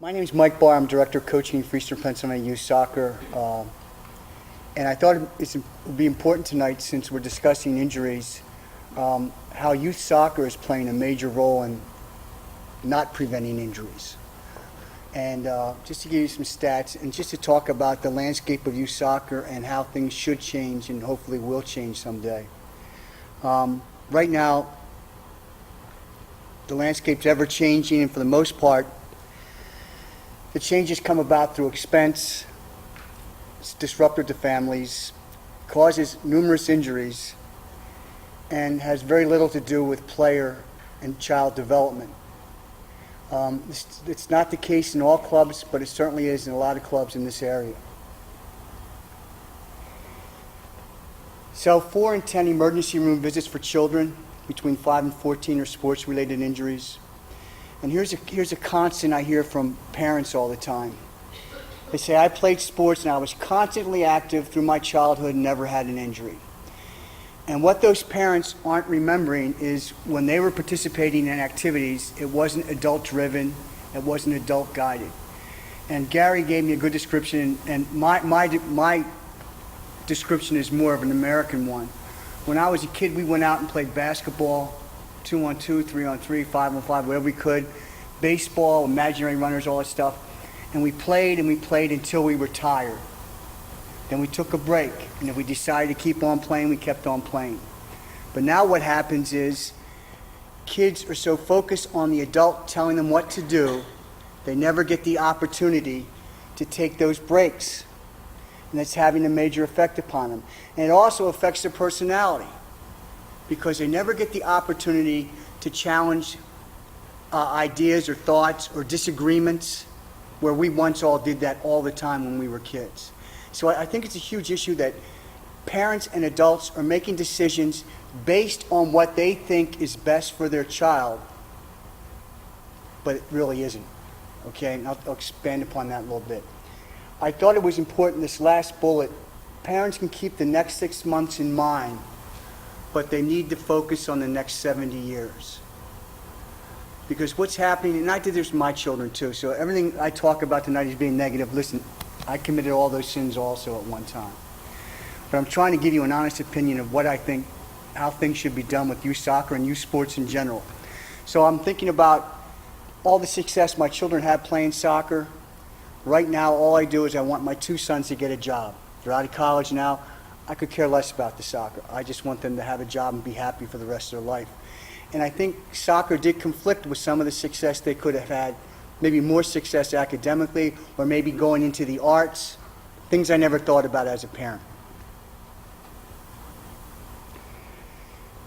My name is Mike Barr. I'm Director of Coaching for Eastern Pennsylvania Youth Soccer. And I thought it would be important tonight, since we're discussing injuries, how youth soccer is playing a major role in not preventing injuries. And just to give you some stats and just to talk about the landscape of youth soccer and how things should change and hopefully will change someday. Right now, the landscape's ever changing, and for the most part, the changes come about through expense, it's disruptive to families, causes numerous injuries, and has very little to do with player and child development. It's not the case in all clubs, but it certainly is in a lot of clubs in this area. So 4 in 10 emergency room visits for children between 5 and 14 are sports-related injuries. And here's a constant I hear from parents all the time. They say, I played sports and I was constantly active through my childhood and never had an injury. And what those parents aren't remembering is when they were participating in activities, it wasn't adult-driven, it wasn't adult-guided. And Gary gave me a good description, and my description is more of an American one. When I was a kid, we went out and played basketball, 2-on-2, 3-on-3, 5-on-5, whatever we could, baseball, imaginary runners, all that stuff. And we played until we were tired. Then we took a break, and if we decided to keep on playing, we kept on playing. But now what happens is kids are so focused on the adult telling them what to do, they never get the opportunity to take those breaks. And that's having a major effect upon them. And it also affects their personality, because they never get the opportunity to challenge ideas or thoughts or disagreements, where we once all did that all the time when we were kids. So I think it's a huge issue that parents and adults are making decisions based on what they think is best for their child, but it really isn't. Okay, and I'll expand upon that a little bit. I thought it was important, this last bullet, parents can keep the next 6 months in mind, but they need to focus on the next 70 years. Because what's happening, and I did this with my children too, so everything I talk about tonight is being negative. Listen, I committed all those sins also at one time. But I'm trying to give you an honest opinion of what I think, how things should be done with youth soccer and youth sports in general. So I'm thinking about all the success my children have playing soccer. Right now, all I do is I want my 2 sons to get a job. They're out of college now. I could care less about the soccer. I just want them to have a job and be happy for the rest of their life. And I think soccer did conflict with some of the success they could have had, maybe more success academically, or maybe going into the arts, things I never thought about as a parent.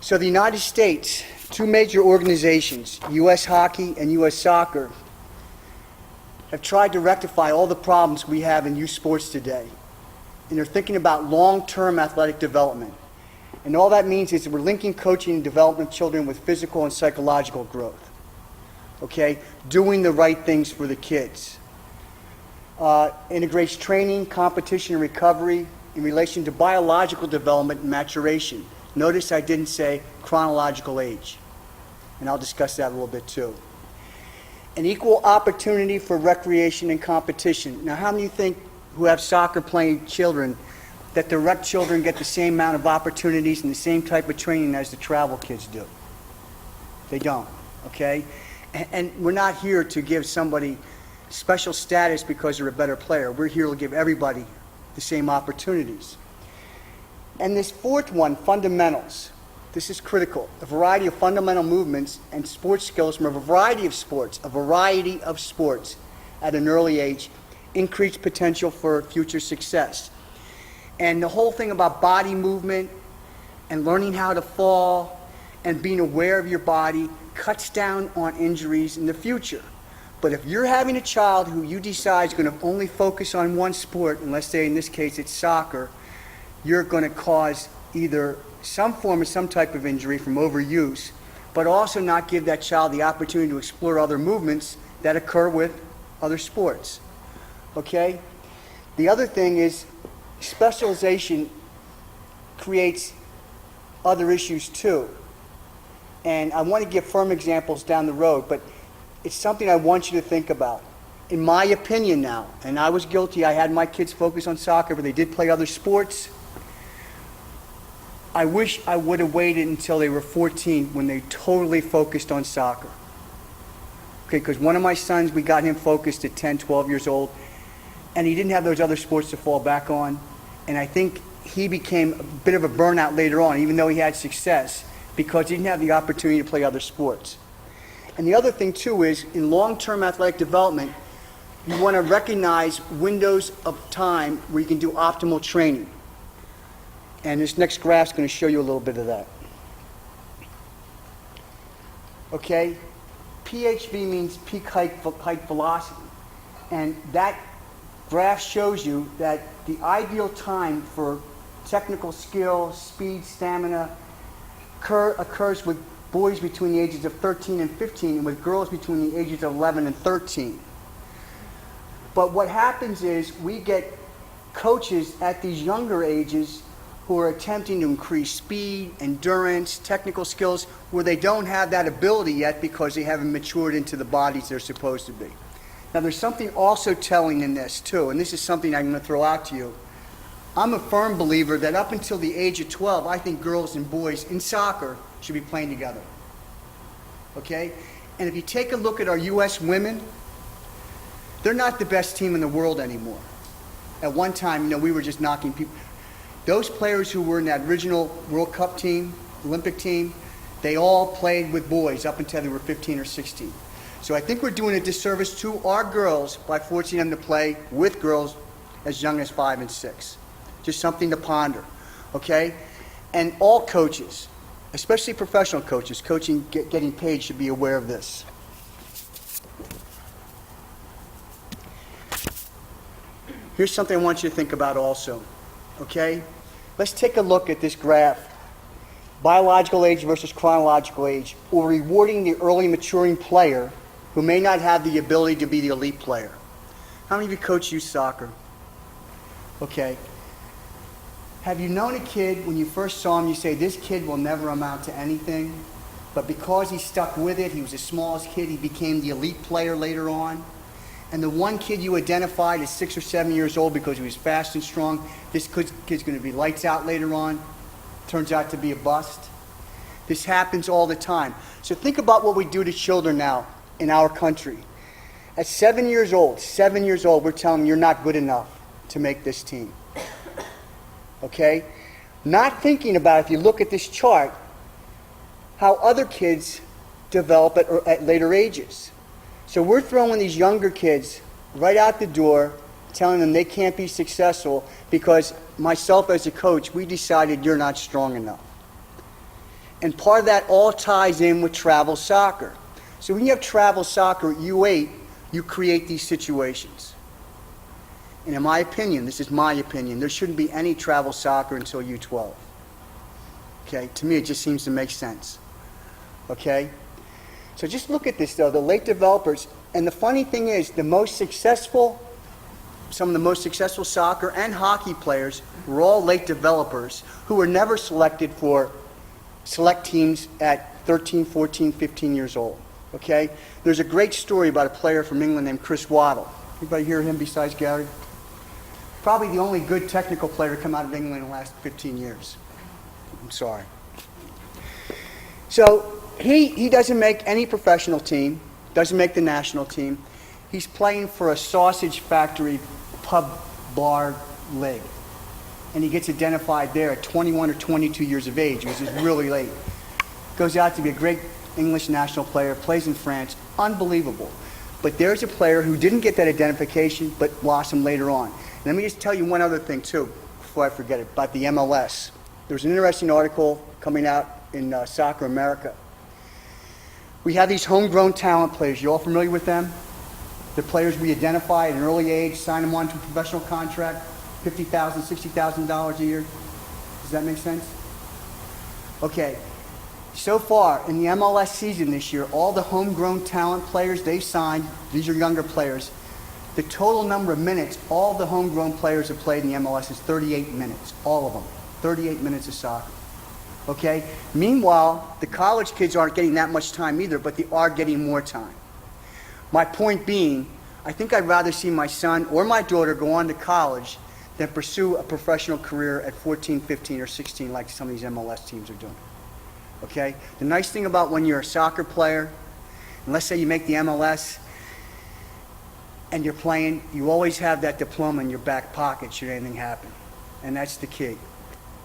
So the United States, 2 major organizations, U.S. Hockey and U.S. Soccer, have tried to rectify all the problems we have in youth sports today. And they're thinking about long-term athletic development. And all that means is we're linking coaching and development of children with physical and psychological growth. Okay? Doing the right things for the kids. Integrates training, competition, and recovery in relation to biological development and maturation. Notice I didn't say chronological age. And I'll discuss that a little bit too. An equal opportunity for recreation and competition. Now, how many of you think who have soccer playing children that the rec children get the same amount of opportunities and the same type of training as the travel kids do? They don't, okay? And we're not here to give somebody special status because they're a better player. We're here to give everybody the same opportunities. And this fourth one, fundamentals. This is critical. A variety of fundamental movements and sports skills from a variety of sports at an early age increase potential for future success. And the whole thing about body movement and learning how to fall and being aware of your body cuts down on injuries in the future. But if you're having a child who you decide is going to only focus on one sport, and let's say in this case it's soccer, you're going to cause either some form of some type of injury from overuse, but also not give that child the opportunity to explore other movements that occur with other sports. Okay? The other thing is specialization creates other issues too. And I want to give firm examples down the road, but it's something I want you to think about. in my opinion now, and I was guilty, I had my kids focus on soccer, but they did play other sports. I wish I would have waited until they were 14 when they totally focused on soccer. Okay, because one of my sons, we got him focused at 10, 12 years old, and he didn't have those other sports to fall back on. And I think he became a bit of a burnout later on, even though he had success, because he didn't have the opportunity to play other sports. And the other thing, too, is in long-term athletic development, you want to recognize windows of time where you can do optimal training. And this next graph is going to show you a little bit of that. Okay? PHV means peak height velocity. And that graph shows you that the ideal time for technical skill, speed, stamina occurs with boys between the ages of 13 and 15 and with girls between the ages of 11 and 13. But what happens is we get coaches at these younger ages who are attempting to increase speed, endurance, technical skills, where they don't have that ability yet because they haven't matured into the bodies they're supposed to be. Now, there's something also telling in this, too, and this is something I'm going to throw out to you. I'm a firm believer that up until the age of 12, I think girls and boys in soccer should be playing together. Okay? And if you take a look at our U.S. women, they're not the best team in the world anymore. At one time, we were just knocking people. Those players who were in that original World Cup team, Olympic team, they all played with boys up until they were 15 or 16. So I think we're doing a disservice to our girls by forcing them to play with girls as young as 5 and 6. Just something to ponder, okay? And all coaches, especially professional coaches, getting paid, should be aware of this. Here's something I want you to think about also, okay? Let's take a look at this graph. Biological age versus chronological age, or rewarding the early maturing player who may not have the ability to be the elite player. How many of you coach youth soccer? Okay. Have you known a kid, when you first saw him, you say, this kid will never amount to anything, but because he stuck with it, he was the smallest kid, he became the elite player later on? And the one kid you identified as 6 or 7 years old because he was fast and strong, this kid's going to be lights out later on, turns out to be a bust. This happens all the time. So think about what we do to children now in our country. At 7 years old, we're telling them you're not good enough to make this team. Okay? Not thinking about, if you look at this chart, how other kids develop at later ages. So we're throwing these younger kids right out the door, telling them they can't be successful because myself as a coach, we decided you're not strong enough. And part of that all ties in with travel soccer. So when you have travel soccer at U8, you create these situations. And in my opinion, this is my opinion, there shouldn't be any travel soccer until U12. Okay? To me, it just seems to make sense. Okay? So just look at this, though, the late developers. And the funny thing is, some of the most successful soccer and hockey players were all late developers who were never selected for select teams at 13, 14, 15 years old. Okay? There's a great story about a player from England named Chris Waddle. Anybody hear him besides Gary? Probably the only good technical player to come out of England in the last 15 years. I'm sorry. So he doesn't make any professional team, doesn't make the national team. He's playing for a sausage factory pub bar league. And he gets identified there at 21 or 22 years of age, which is really late. Goes out to be a great English national player, plays in France, unbelievable. But there's a player who didn't get that identification but blossomed later on. And let me just tell you one other thing too, before I forget it, about the MLS. There's an interesting article coming out in Soccer America. We have these homegrown talent players. You all familiar with them? The players we identify at an early age, sign them on to a professional contract, $50,000, $60,000 a year. Does that make sense? Okay. So far, in the MLS season this year, all the homegrown talent players they signed, these are younger players, the total number of minutes all the homegrown players have played in the MLS is 38 minutes. All of them. 38 minutes of soccer. Okay? Meanwhile, the college kids aren't getting that much time either, but they are getting more time. My point being, I think I'd rather see my son or my daughter go on to college than pursue a professional career at 14, 15, or 16 like some of these MLS teams are doing. Okay? The nice thing about when you're a soccer player, and let's say you make the MLS and you're playing, you always have that diploma in your back pocket should anything happen. And that's the key.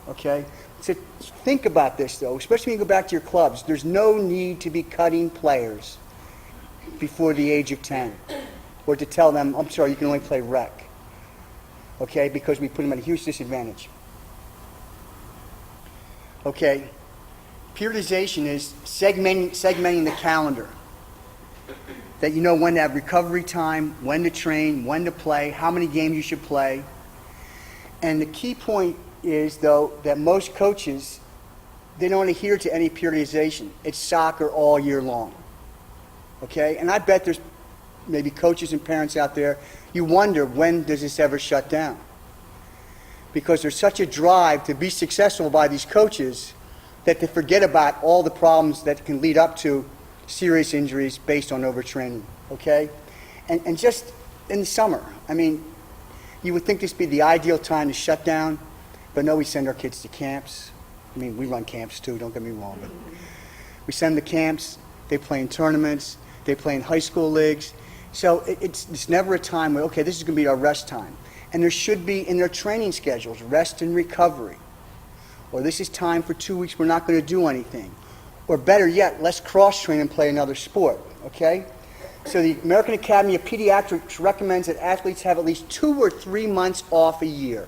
Okay? So think about this, though, especially when you go back to your clubs. There's no need to be cutting players before the age of 10 or to tell them, I'm sorry, you can only play rec. Okay? Because we put them at a huge disadvantage. Okay? Periodization is segmenting the calendar. That you know when to have recovery time, when to train, when to play, how many games you should play. And the key point is, though, that most coaches, they don't adhere to any periodization. It's soccer all year long. Okay? And I bet there's maybe coaches and parents out there, you wonder, when does this ever shut down? Because there's such a drive to be successful by these coaches that they forget about all the problems that can lead up to serious injuries based on overtraining. Okay? And just in the summer, I mean, you would think this would be the ideal time to shut down, but no, we send our kids to camps. I mean, we run camps too, don't get me wrong, but we send them to camps, they play in tournaments, they play in high school leagues. So it's never a time where, okay, this is going to be our rest time. And there should be in their training schedules, rest and recovery. Or this is time for 2 weeks, we're not going to do anything. Or better yet, let's cross-train and play another sport, okay? So the American Academy of Pediatrics recommends that athletes have at least 2 or 3 months off a year.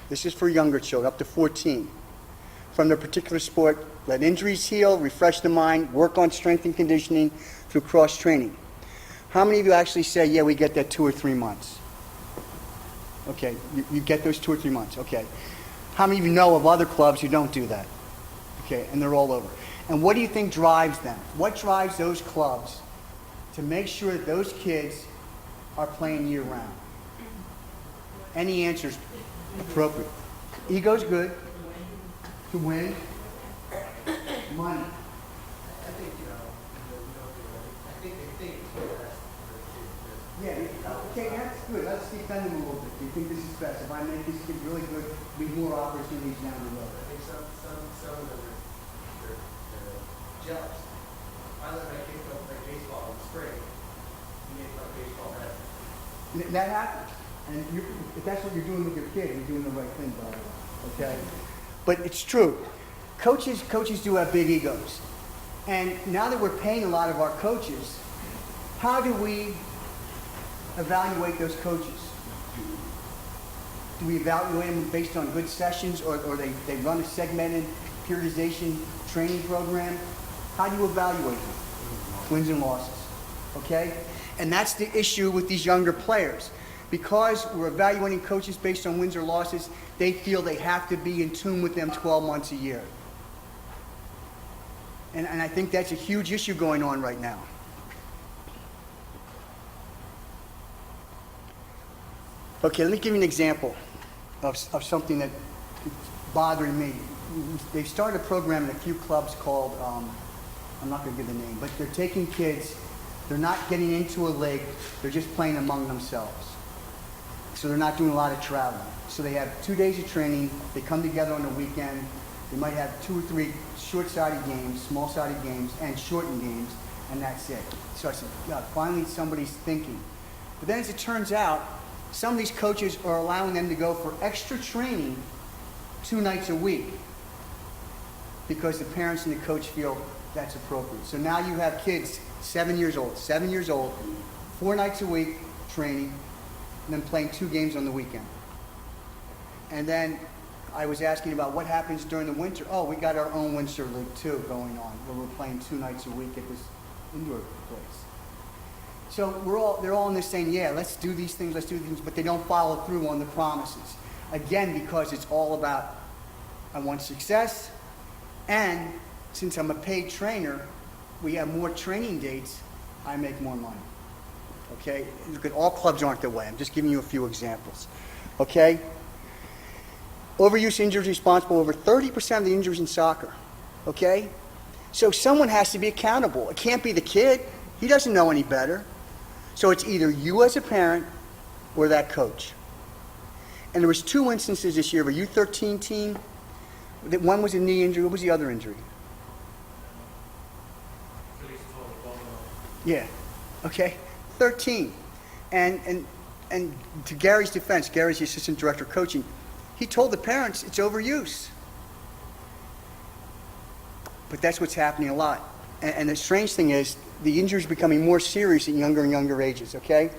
This is for younger children, up to 14. From their particular sport, let injuries heal, refresh the mind, work on strength and conditioning through cross-training. How many of you actually say, yeah, we get that 2 or 3 months? Okay, you get those 2 or 3 months, okay. How many of you know of other clubs who don't do that? Okay, and they're all over. And what do you think drives them? What drives those clubs to make sure that those kids are playing year-round? Any answers appropriate? Ego's good. To win. Money. I think, I think they think it's best. Yeah, okay, that's good. Let's defend them a little bit. Do you think this is best? If I make this kid really good, be more opportunities down the road. I think some of them are jealous. I let my kids go play baseball in the spring. You make my baseball better. That happens. And if that's what you're doing with your kid, you're doing the right thing, by the way. Okay? But it's true. Coaches do have big egos. And now that we're paying a lot of our coaches, how do we evaluate those coaches? Do we evaluate them based on good sessions, or they run a segmented periodization training program? How do you evaluate them? Wins and losses. Okay? And that's the issue with these younger players. Because we're evaluating coaches based on wins or losses, they feel they have to be in tune with them 12 months a year. And I think that's a huge issue going on right now. Okay, let me give you an example of something that is bothering me. They've started a program in a few clubs called, I'm not going to give the name, but they're taking kids, they're not getting into a league, they're just playing among themselves. So they're not doing a lot of traveling. So they have 2 days of training, they come together on the weekend, they might have 2 or 3 short-sided games, small-sided games, and shortened games, and that's it. So I said, God, finally somebody's thinking. But then as it turns out, some of these coaches are allowing them to go for extra training 2 nights a week because the parents and the coach feel that's appropriate. So now you have kids 7 years old, 4 nights a week training, and then playing 2 games on the weekend. And then I was asking about what happens during the winter. Oh, we got our own winter league too going on, where we're playing 2 nights a week at this indoor place. So they're all in this saying, yeah, let's do these things, but they don't follow through on the promises. Again, because it's all about, I want success, and since I'm a paid trainer, we have more training dates, I make more money. Okay? Look, all clubs aren't that way. I'm just giving you a few examples. Okay? Overuse injuries responsible for over 30% of the injuries in soccer. Okay? So someone has to be accountable. It can't be the kid. He doesn't know any better. So it's either you as a parent or that coach. And there was 2 instances this year of a U13 team. That one was a knee injury. What was the other injury? Yeah. Okay. 13. And to Gary's defense, Gary's the assistant director of coaching, he told the parents it's overuse. But that's what's happening a lot. And the strange thing is, the injuries are becoming more serious at younger and younger ages, okay?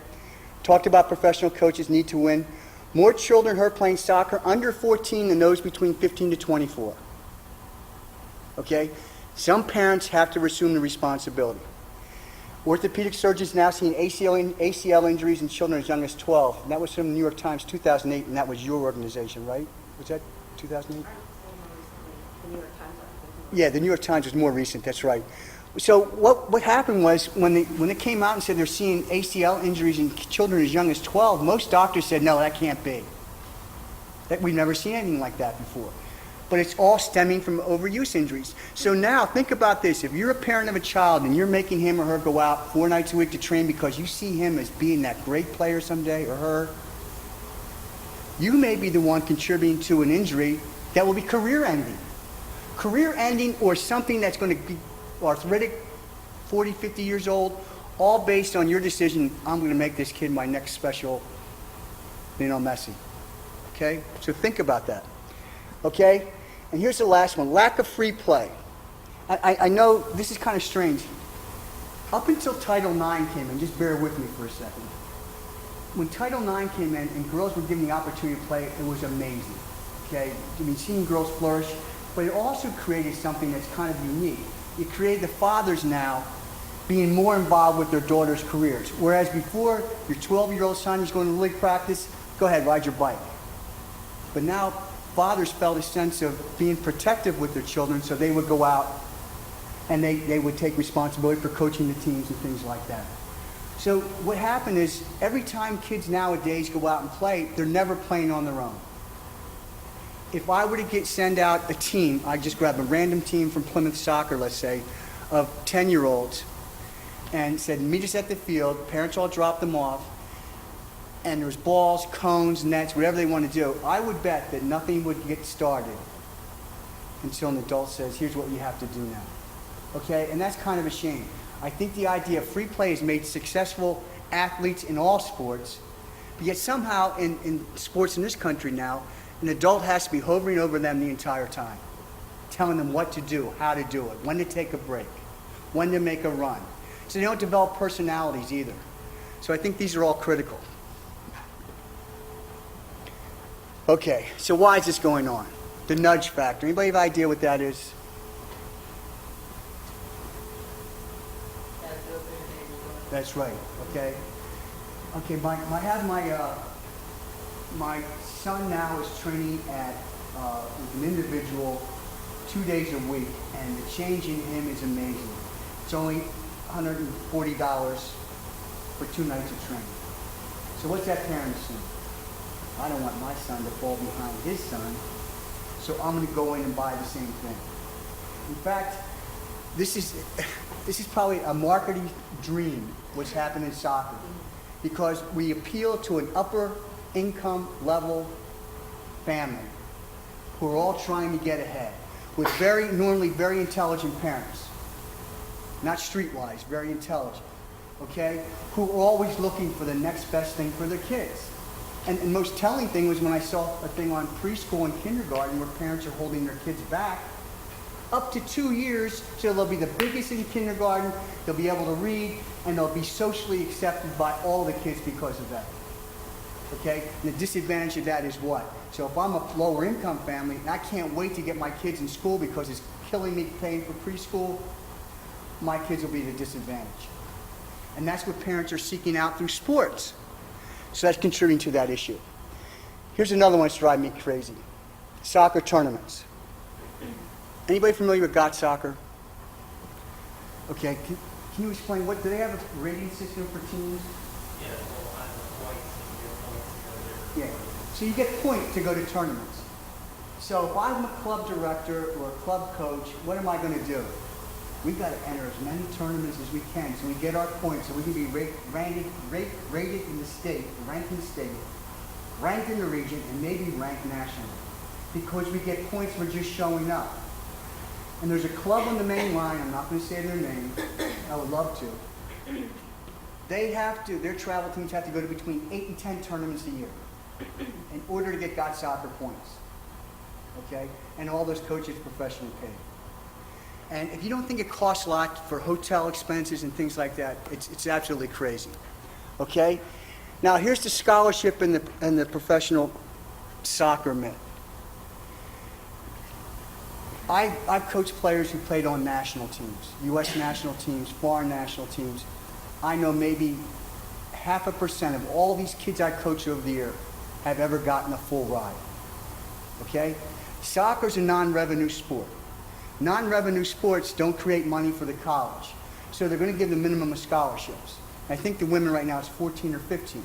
Talked about professional coaches need to win. More children hurt playing soccer under 14 than those between 15 to 24. Okay? Some parents have to assume the responsibility. Orthopedic surgeons now seeing ACL injuries in children as young as 12. And that was from the New York Times 2008, and that was your organization, right? Was that 2008? The New York Times article. Yeah, the New York Times was more recent, that's right. So what happened was when it came out and said they're seeing ACL injuries in children as young as 12, most doctors said, no, that can't be. That we've never seen anything like that before. But it's all stemming from overuse injuries. So now think about this. If you're a parent of a child and you're making him or her go out 4 nights a week to train because you see him as being that great player someday, or her, you may be the one contributing to an injury that will be career-ending. Career-ending, or something that's going to be arthritic, 40, 50 years old, all based on your decision, I'm going to make this kid my next special, Messi. Okay? So think about that. Okay? And here's the last one, lack of free play. I know this is kind of strange. Up until Title IX came in, just bear with me for a second. When Title IX came in and girls were given the opportunity to play, it was amazing. Okay? I mean, seeing girls flourish, but it also created something that's kind of unique. It created the fathers now being more involved with their daughters' careers. Whereas before, your 12-year-old son was going to league practice, go ahead, ride your bike. But now, fathers felt a sense of being protective with their children, so they would go out and they would take responsibility for coaching the teams and things like that. So what happened is, every time kids nowadays go out and play, they're never playing on their own. If I were to send out a team, I just grab a random team from Plymouth Soccer, let's say, of 10-year-olds, and said, meet us at the field, parents all drop them off, and there's balls, cones, nets, whatever they want to do, I would bet that nothing would get started until an adult says, here's what you have to do now. Okay? And that's kind of a shame. I think the idea of free play has made successful athletes in all sports, but yet somehow in sports in this country now, an adult has to be hovering over them the entire time, telling them what to do, how to do it, when to take a break, when to make a run. So they don't develop personalities either. So I think these are all critical. Okay, so why is this going on? The nudge factor. Anybody have an idea what that is? That's right, okay. Okay, my son now is training at with an individual 2 days a week, and the change in him is amazing. It's only $140 for 2 nights of training. So what's that parent assume? I don't want my son to fall behind his son, so I'm going to go in and buy the same thing. In fact, this is probably a marketing dream, what's happened in soccer, because we appeal to an upper income level family who are all trying to get ahead, with normally very intelligent parents, not streetwise, very intelligent, okay, who are always looking for the next best thing for their kids. And the most telling thing was when I saw a thing on preschool and kindergarten where parents are holding their kids back up to 2 years, so they'll be the biggest in kindergarten, they'll be able to read, and they'll be socially accepted by all the kids because of that. Okay? And the disadvantage of that is what? So if I'm a lower income family, and I can't wait to get my kids in school because it's killing me paying for preschool, my kids will be at a disadvantage. And that's what parents are seeking out through sports. So that's contributing to that issue. Here's another one that's driving me crazy. Soccer tournaments. Anybody familiar with GOT soccer? Okay, can you explain, do they have a rating system for teams? Yeah, well, I have points, and you get points to go there. Yeah, so you get points to go to tournaments. So if I'm a club director or a club coach, what am I going to do? we got to enter as many tournaments as we can so we get our points so we can be rated in the state, ranked in the state, ranked in the region, and maybe ranked nationally. Because we get points for just showing up. And there's a club on the main line, I'm not going to say their name, I would love to. Their travel teams have to go to between 8 and 10 tournaments a year in order to get God Soccer points. Okay? And all those coaches professionally paid. And if you don't think it costs a lot for hotel expenses and things like that, it's absolutely crazy. Okay? Now here's the scholarship and the professional soccer myth. I've coached players who played on national teams, U.S. national teams, foreign national teams. I know maybe 0.5% of all these kids I coach over the year have ever gotten a full ride. Okay? Soccer's a non-revenue sport. Non-revenue sports don't create money for the college, so they're going to give the minimum of scholarships. I think the women right now is 14 or 15.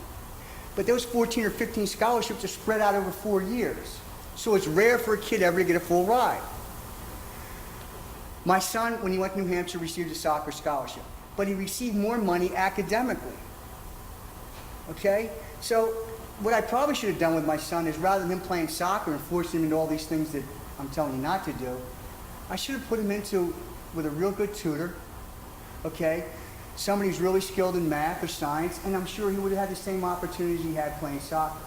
But those 14 or 15 scholarships are spread out over 4 years. So it's rare for a kid ever to get a full ride. My son, when he went to New Hampshire, received a soccer scholarship, but he received more money academically. Okay? So what I probably should have done with my son is rather than him playing soccer and forcing him into all these things that I'm telling you not to do, I should have put him with a real good tutor, okay? Somebody who's really skilled in math or science, and I'm sure he would have had the same opportunities he had playing soccer,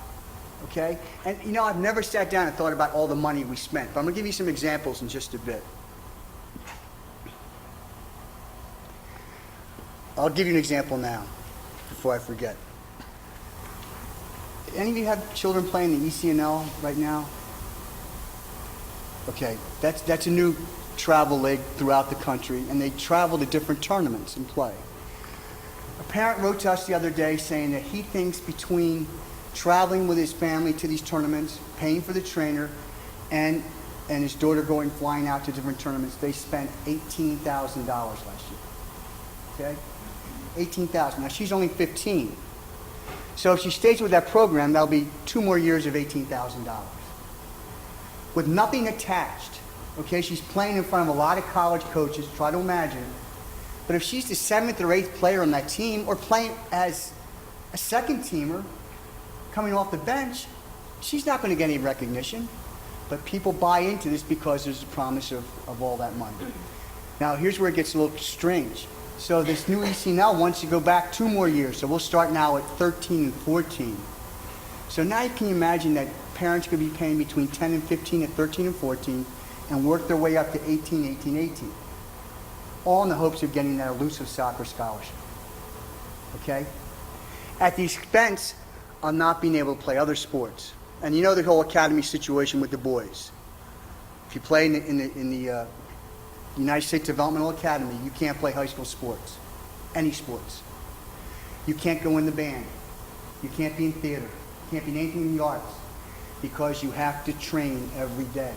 okay? And you know, I've never sat down and thought about all the money we spent, but I'm gonna give you some examples in just a bit. I'll give you an example now, before I forget. Any of you have children playing the ECNL right now? Okay, that's a new travel league throughout the country, and they travel to different tournaments and play. A parent wrote to us the other day saying that he thinks between traveling with his family to these tournaments, paying for the trainer, and his daughter flying out to different tournaments, they spent $18,000 last year. Okay? $18,000. Now she's only 15. So if she stays with that program, that'll be 2 more years of $18,000. With nothing attached. Okay, she's playing in front of a lot of college coaches, try to imagine. But if she's the 7th or 8th player on that team, or playing as a second teamer, coming off the bench, she's not going to get any recognition. But people buy into this because there's a promise of all that money. Now here's where it gets a little strange. So this new ECNL wants to go back 2 more years. So we'll start now at 13 and 14. So now you can imagine that parents could be paying between 10 and 15 at 13 and 14 and work their way up to 18, 18, 18. All in the hopes of getting that elusive soccer scholarship. Okay? At the expense of not being able to play other sports. And you know the whole academy situation with the boys. If you play in the United States Developmental Academy, you can't play high school sports. Any sports. You can't go in the band. You can't be in theater. You can't be in anything in the arts. Because you have to train every day.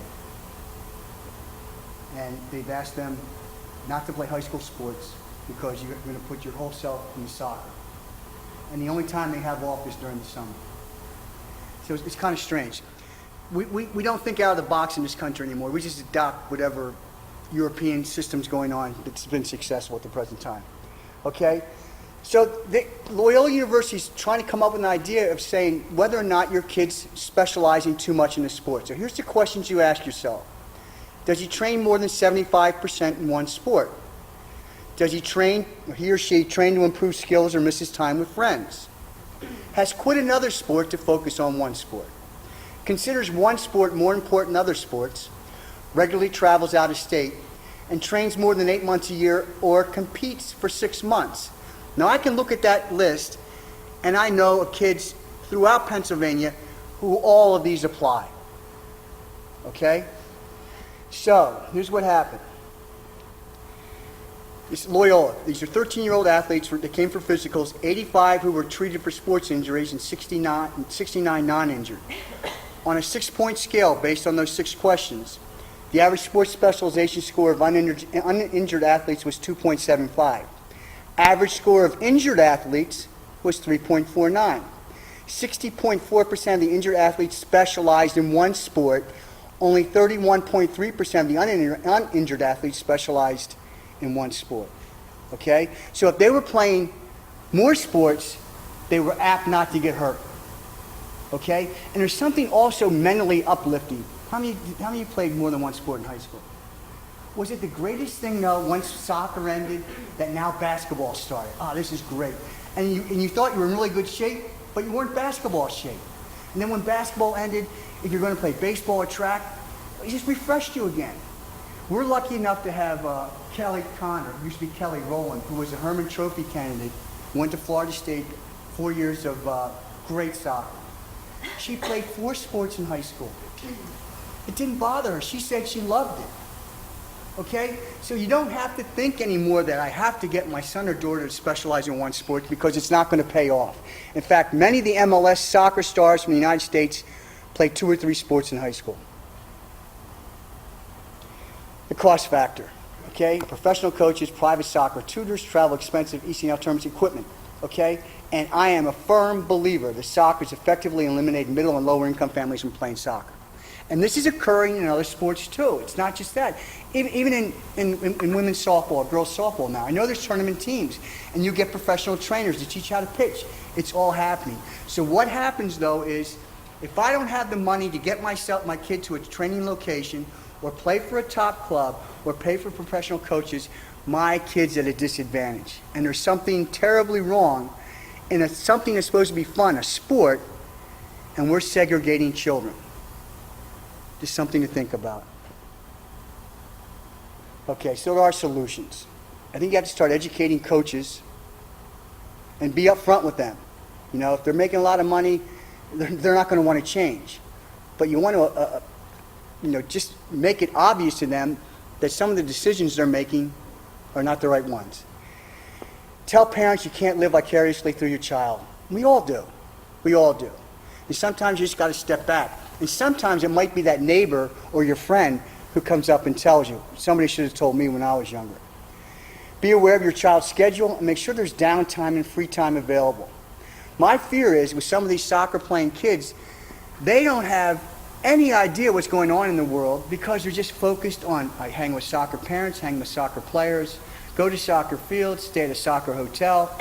And they've asked them not to play high school sports because you're going to put your whole self in soccer. And the only time they have off is during the summer. So it's kind of strange. We don't think out of the box in this country anymore. We just adopt whatever European system's going on that's been successful at the present time. Okay? So Loyola University is trying to come up with an idea of saying whether or not your kid's specializing too much in the sport. So here's the questions you ask yourself. Does he train more than 75% in one sport? Does he or she train to improve skills or misses time with friends? Has quit another sport to focus on one sport? Considers one sport more important than other sports? Regularly travels out of state? And trains more than 8 months a year or competes for 6 months? Now I can look at that list and I know of kids throughout Pennsylvania who all of these apply. Okay? So, here's what happened. It's Loyola. These are 13-year-old athletes that came for physicals, 85 who were treated for sports injuries and 69 non-injured. On a 6-point scale based on those 6 questions, the average sports specialization score of uninjured athletes was 2.75. Average score of injured athletes was 3.49. 60.4% of the injured athletes specialized in one sport. Only 31.3% of the uninjured athletes specialized in one sport. Okay? So if they were playing more sports, they were apt not to get hurt. Okay? And there's something also mentally uplifting. How many of you played more than one sport in high school? Was it the greatest thing, though, once soccer ended, that now basketball started? Oh, this is great. And you thought you were in really good shape, but you weren't basketball shape. And then when basketball ended, if you're going to play baseball or track, it just refreshed you again. We're lucky enough to have Kelly Connor, who used to be Kelly Rowland, who was a Herman Trophy candidate, went to Florida State, 4 years of great soccer. She played 4 sports in high school. It didn't bother her. She said she loved it. Okay? So you don't have to think anymore that I have to get my son or daughter to specialize in one sport because it's not going to pay off. In fact, many of the MLS soccer stars from the United States play 2 or 3 sports in high school. The cost factor. Okay? Professional coaches, private soccer tutors, travel expensive ECNL terms, equipment. Okay? And I am a firm believer that soccer is effectively eliminating middle and lower income families from playing soccer. And this is occurring in other sports too. It's not just that. Even in women's softball, girls softball now. I know there's tournament teams, and you get professional trainers to teach how to pitch. It's all happening. So what happens though is, if I don't have the money to get my kid to a training location, or play for a top club, or pay for professional coaches, my kid's at a disadvantage. And there's something terribly wrong in something that's supposed to be fun, a sport, and we're segregating children. Just something to think about. Okay, so there are solutions. I think you have to start educating coaches and be upfront with them. You know, if they're making a lot of money, they're not going to want to change. But you want to, just make it obvious to them that some of the decisions they're making are not the right ones. Tell parents you can't live vicariously through your child. We all do. We all do. And sometimes you just got to step back. And sometimes it might be that neighbor or your friend who comes up and tells you. Somebody should have told me when I was younger. Be aware of your child's schedule and make sure there's downtime and free time available. My fear is with some of these soccer playing kids, they don't have any idea what's going on in the world because they're just focused on, I hang with soccer parents, hang with soccer players, go to soccer fields, stay at a soccer hotel.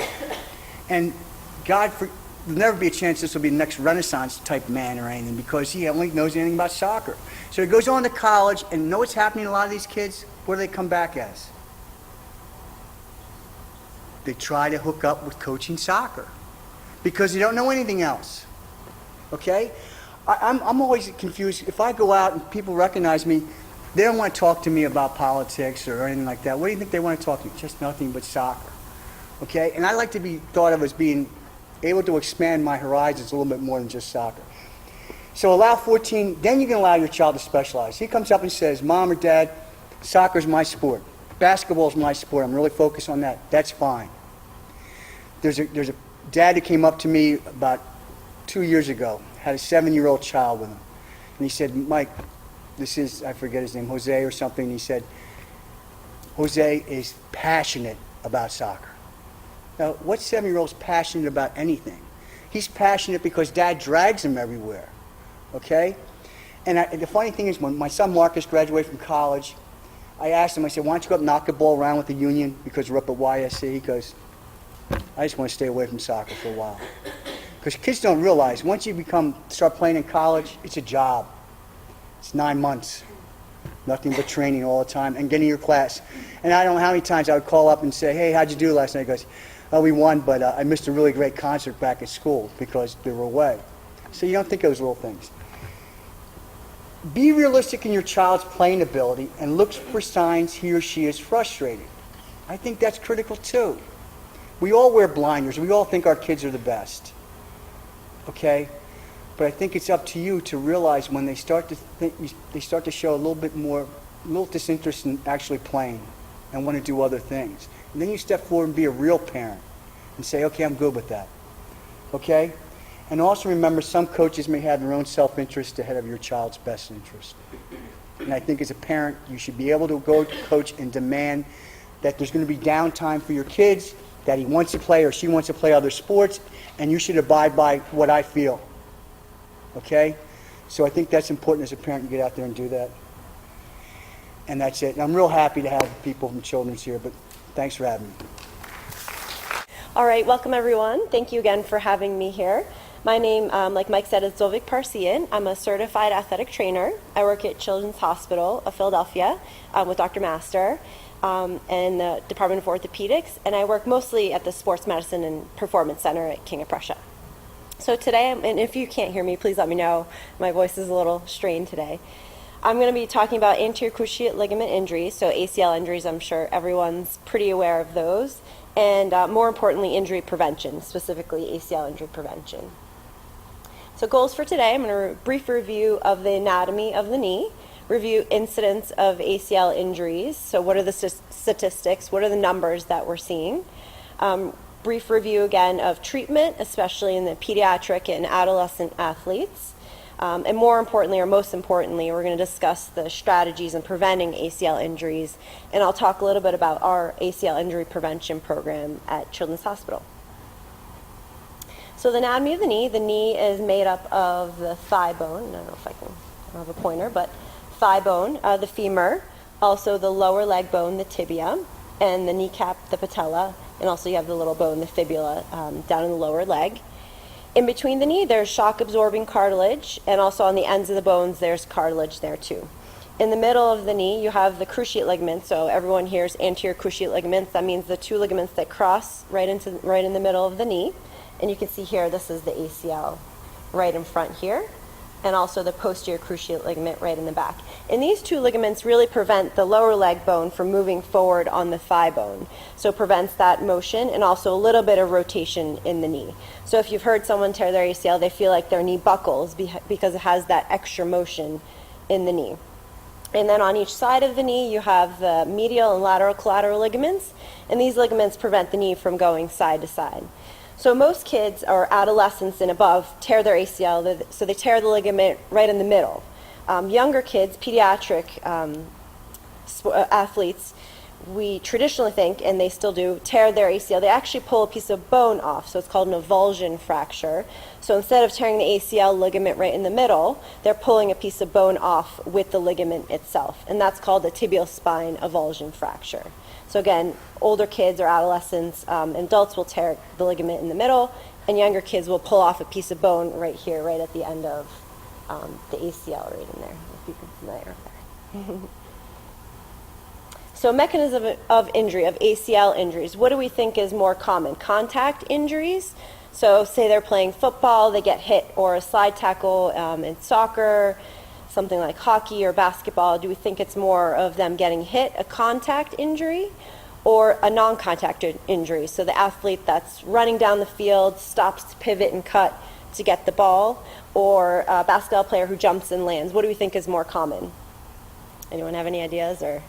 And there'll never be a chance this will be the next Renaissance type man or anything because he only knows anything about soccer. So he goes on to college, and you know what's happening to a lot of these kids? What do they come back as? They try to hook up with coaching soccer because they don't know anything else. Okay? I'm always confused. If I go out and people recognize me, they don't want to talk to me about politics or anything like that. What do you think they want to talk to me? Just nothing but soccer. Okay? And I like to be thought of as being able to expand my horizons a little bit more than just soccer. So allow 14, then you can allow your child to specialize. He comes up and says, Mom or Dad, soccer's my sport. Basketball's my sport. I'm really focused on that. That's fine. There's a dad that came up to me about 2 years ago, had a 7-year-old child with him. And he said, Mike, I forget his name, Jose or something. And he said, Jose is passionate about soccer. Now, what 7-year-old's passionate about anything? He's passionate because Dad drags him everywhere, okay? And the funny thing is, when my son Marcus graduated from college, I asked him, I said, why don't you go up and knock the ball around with the union because we're up at YSC? He goes, I just want to stay away from soccer for a while. Because kids don't realize, once you start playing in college, it's a job. It's 9 months. Nothing but training all the time and getting your class. And I don't know how many times I would call up and say, hey, how'd you do last night? He goes, oh, we won, but I missed a really great concert back at school because they were away. So you don't think of those little things. Be realistic in your child's playing ability and look for signs he or she is frustrated. I think that's critical too. We all wear blinders. We all think our kids are the best. Okay? But I think it's up to you to realize when they start to show a little disinterest in actually playing and want to do other things. And then you step forward and be a real parent and say, okay, I'm good with that. Okay? And also remember, some coaches may have their own self-interest ahead of your child's best interest. And I think as a parent, you should be able to go to coach and demand that there's going to be downtime for your kids, that he wants to play or she wants to play other sports, and you should abide by what I feel. Okay? So I think that's important as a parent, you get out there and do that. And that's it. And I'm real happy to have people from Children's here, but thanks for having me. All right, welcome everyone. Thank you again for having me here. My name, like Mike said, is Zolvik Parsian. I'm a certified athletic trainer. I work at Children's Hospital of Philadelphia with Dr. Master in the Department of Orthopedics, and I work mostly at the Sports Medicine and Performance Center at King of Prussia. So today, and if you can't hear me, please let me know. My voice is a little strained today. I'm going to be talking about anterior cruciate ligament injuries, so ACL injuries. I'm sure everyone's pretty aware of those, and more importantly, injury prevention, specifically ACL injury prevention. So goals for today, I'm going to brief review of the anatomy of the knee, review incidence of ACL injuries, so what are the statistics, what are the numbers that we're seeing, brief review again of treatment, especially in the pediatric and adolescent athletes. And more importantly, or most importantly, we're going to discuss the strategies in preventing ACL injuries, and I'll talk a little bit about our ACL injury prevention program at Children's Hospital. So the anatomy of the knee is made up of the thigh bone. I don't know if I don't have a pointer, but thigh bone, the femur, also the lower leg bone, the tibia, and the kneecap, the patella, and also you have the little bone, the fibula, down in the lower leg. In between the knee, there's shock-absorbing cartilage, and also on the ends of the bones, there's cartilage there too. In the middle of the knee, you have the cruciate ligament. So everyone hears anterior cruciate ligaments. That means the two ligaments that cross right in the middle of the knee. And you can see here, this is the ACL right in front here, and also the posterior cruciate ligament right in the back. And these two ligaments really prevent the lower leg bone from moving forward on the thigh bone. So it prevents that motion and also a little bit of rotation in the knee. So if you've heard someone tear their ACL, they feel like their knee buckles because it has that extra motion in the knee. And then on each side of the knee, you have the medial and lateral collateral ligaments, and these ligaments prevent the knee from going side to side. So most kids or adolescents and above tear their ACL, so they tear the ligament right in the middle. Younger kids, pediatric athletes, we traditionally think, and they still do, tear their ACL. They actually pull a piece of bone off, so it's called an avulsion fracture. So instead of tearing the ACL ligament right in the middle, they're pulling a piece of bone off with the ligament itself, and that's called a tibial spine avulsion fracture. So again, older kids or adolescents and adults will tear the ligament in the middle, and younger kids will pull off a piece of bone right here, right at the end of the ACL right in there, if you can see that right there. So mechanism of injury, of ACL injuries, what do we think is more common? Contact injuries. So say they're playing football, they get hit, or a slide tackle in soccer, something like hockey or basketball. Do we think it's more of them getting hit, a contact injury, or a non-contact injury? So the athlete that's running down the field stops to pivot and cut to get the ball, or a basketball player who jumps and lands. What do we think is more common? Anyone have any ideas? Or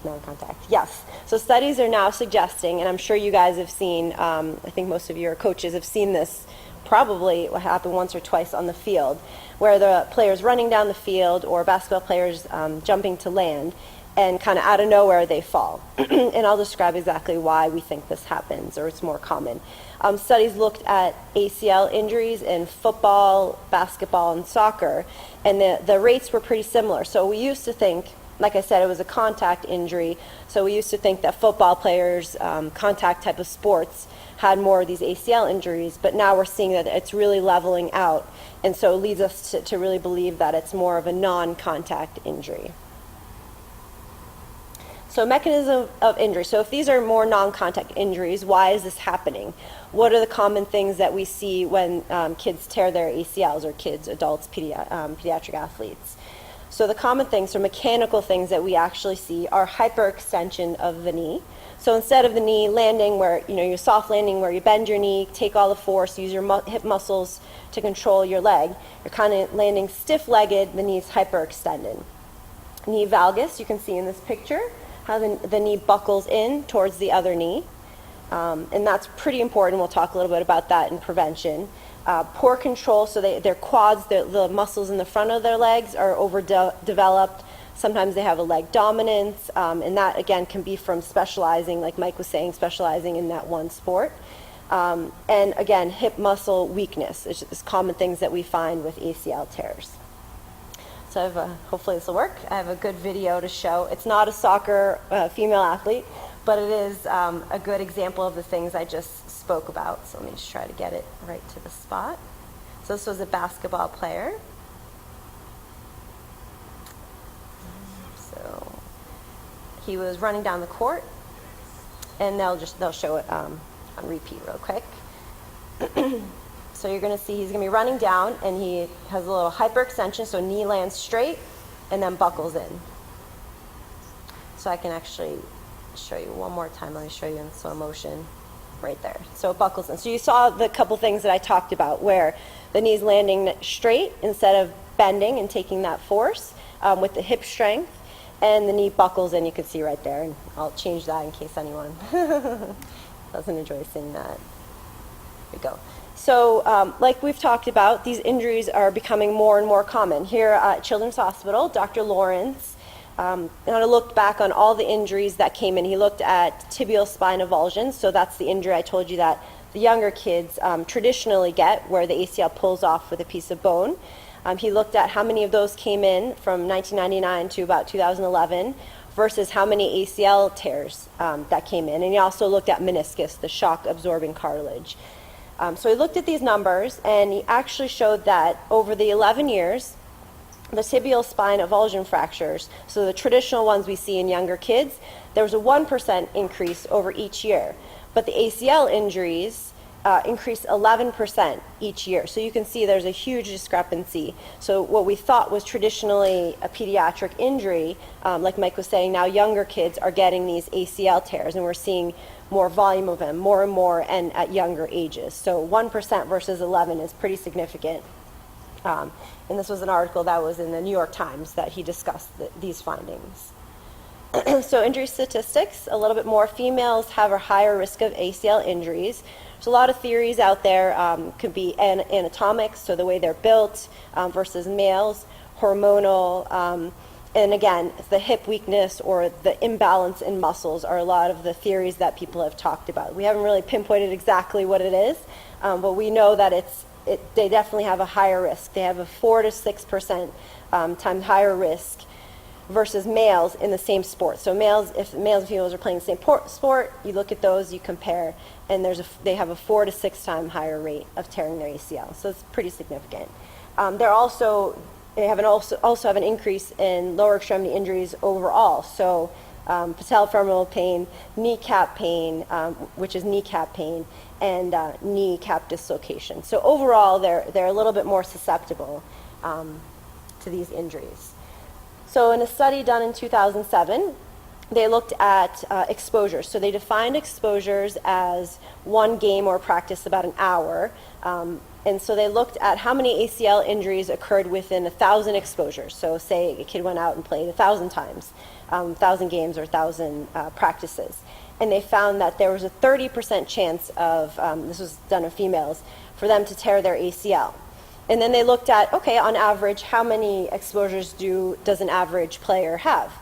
non-contact? Yes. So studies are now suggesting, and I'm sure you guys have seen, I think most of your coaches have seen this, probably what happened once or twice on the field, where the player's running down the field or basketball players jumping to land, and kind of out of nowhere they fall. And I'll describe exactly why we think this happens, or it's more common. Studies looked at ACL injuries in football, basketball, and soccer, and the rates were pretty similar. So we used to think, like I said, it was a contact injury, so we used to think that football players, contact type of sports, had more of these ACL injuries, but now we're seeing that it's really leveling out, and so it leads us to really believe that it's more of a non-contact injury. So mechanism of injury. So if these are more non-contact injuries, why is this happening? What are the common things that we see when kids tear their ACLs, or kids, adults, pediatric athletes? So the common things, or mechanical things that we actually see, are hyperextension of the knee. So instead of the knee landing where, your soft landing where you bend your knee, take all the force, use your hip muscles to control your leg, you're kind of landing stiff-legged, the knee's hyperextended. Knee valgus, you can see in this picture, how the knee buckles in towards the other knee. And that's pretty important. We'll talk a little bit about that in prevention. Poor control, so their quads, the muscles in the front of their legs are overdeveloped. Sometimes they have a leg dominance, and that, again, can be from specializing, like Mike was saying, specializing in that one sport. And, again, hip muscle weakness is common things that we find with ACL tears. So I have hopefully this will work. I have a good video to show. It's not a soccer female athlete, but it is a good example of the things I just spoke about. So let me just try to get it right to the spot. So this was a basketball player. So he was running down the court, and they'll show it on repeat real quick. So you're going to see he's going to be running down, and he has a little hyperextension, so knee lands straight and then buckles in. So I can actually show you one more time. Let me show you in slow motion right there. So it buckles in. So you saw the couple things that I talked about where the knee's landing straight instead of bending and taking that force with the hip strength, and the knee buckles in. You can see right there, and I'll change that in case anyone doesn't enjoy seeing that. Here we go. So like we've talked about, these injuries are becoming more and more common. Here at Children's Hospital, Dr. Lawrence kind of looked back on all the injuries that came in. He looked at tibial spine avulsions, so that's the injury I told you that the younger kids traditionally get, where the ACL pulls off with a piece of bone. He looked at how many of those came in from 1999 to about 2011 versus how many ACL tears that came in. And he also looked at meniscus, the shock-absorbing cartilage. So he looked at these numbers, and he actually showed that over the 11 years, the tibial spine avulsion fractures, so the traditional ones we see in younger kids, there was a 1% increase over each year. But the ACL injuries increased 11% each year. So you can see there's a huge discrepancy. So what we thought was traditionally a pediatric injury, like Mike was saying, now younger kids are getting these ACL tears, and we're seeing more volume of them, more and more, and at younger ages. So 1% versus 11 is pretty significant. And this was an article that was in the New York Times that he discussed these findings. So injury statistics, a little bit more. Females have a higher risk of ACL injuries. There's a lot of theories out there. Could be anatomic, so the way they're built, versus males, hormonal, and again, the hip weakness or the imbalance in muscles are a lot of the theories that people have talked about. We haven't really pinpointed exactly what it is, but we know that they definitely have a higher risk. They have a 4 to 6% times higher risk versus males in the same sport. So if males and females are playing the same sport, you look at those, you compare, and they have a 4 to 6 times higher rate of tearing their ACL. So it's pretty significant. They also have an increase in lower extremity injuries overall. So patellofemoral pain, kneecap pain, which is kneecap pain, and kneecap dislocation. So overall, they're a little bit more susceptible to these injuries. So in a study done in 2007, they looked at exposures. So they defined exposures as one game or practice about an hour. And so they looked at how many ACL injuries occurred within 1,000 exposures. So say a kid went out and played 1,000 times, 1,000 games or 1,000 practices. And they found that there was a 30% chance of, this was done in females, for them to tear their ACL. And then they looked at, okay, on average, how many exposures does an average player have?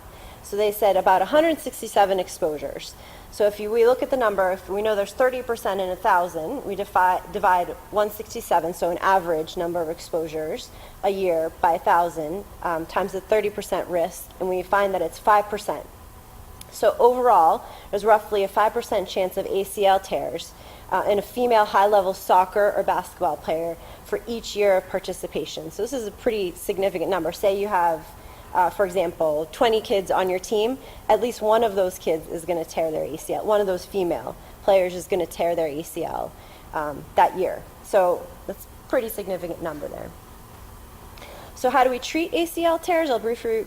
So they said about 167 exposures. So if we look at the number, if we know there's 30% in 1,000, we divide 167, so an average number of exposures a year by 1,000 times the 30% risk, and we find that it's 5%. So overall, there's roughly a 5% chance of ACL tears in a female high-level soccer or basketball player for each year of participation. So this is a pretty significant number. Say you have, for example, 20 kids on your team, at least one of those kids is going to tear their ACL. One of those female players is going to tear their ACL that year. So that's a pretty significant number there. So how do we treat ACL tears? I'll briefly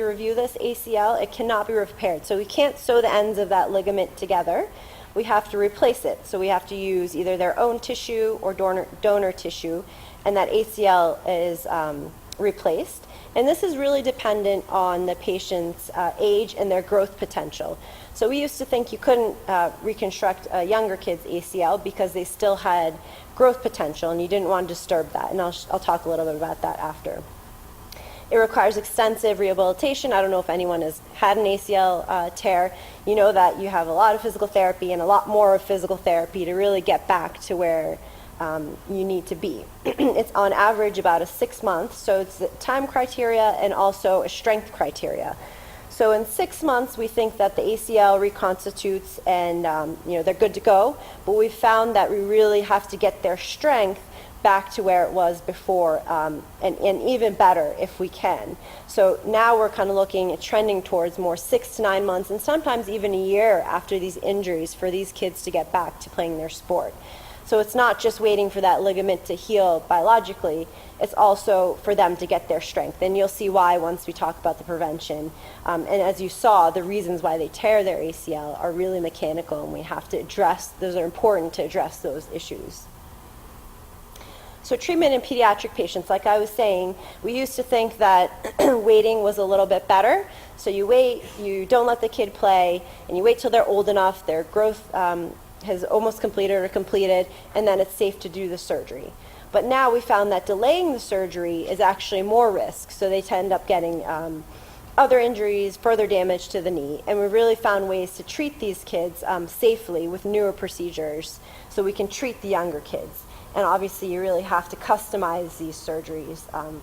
review this. ACL, it cannot be repaired. So we can't sew the ends of that ligament together. We have to replace it. So we have to use either their own tissue or donor tissue, and that ACL is replaced. And this is really dependent on the patient's age and their growth potential. So we used to think you couldn't reconstruct a younger kid's ACL because they still had growth potential and you didn't want to disturb that. And I'll talk a little bit about that after. It requires extensive rehabilitation. I don't know if anyone has had an ACL tear. You know that you have a lot of physical therapy and a lot more of physical therapy to really get back to where you need to be. It's on average about a 6 months, so it's a time criteria and also a strength criteria. So in 6 months, we think that the ACL reconstitutes and they're good to go, but we found that we really have to get their strength back to where it was before, and even better if we can. So now we're kind of looking at trending towards more 6 to 9 months and sometimes even a year after these injuries for these kids to get back to playing their sport. So it's not just waiting for that ligament to heal biologically, it's also for them to get their strength. And you'll see why once we talk about the prevention. And as you saw, the reasons why they tear their ACL are really mechanical, and we have to address, those are important to address those issues. So treatment in pediatric patients, like I was saying, we used to think that waiting was a little bit better. So you wait, you don't let the kid play, and you wait till they're old enough, their growth has almost completed or completed, and then it's safe to do the surgery. But now we found that delaying the surgery is actually more risk, so they tend up getting other injuries, further damage to the knee, and we really found ways to treat these kids safely with newer procedures so we can treat the younger kids. And obviously you really have to customize these surgeries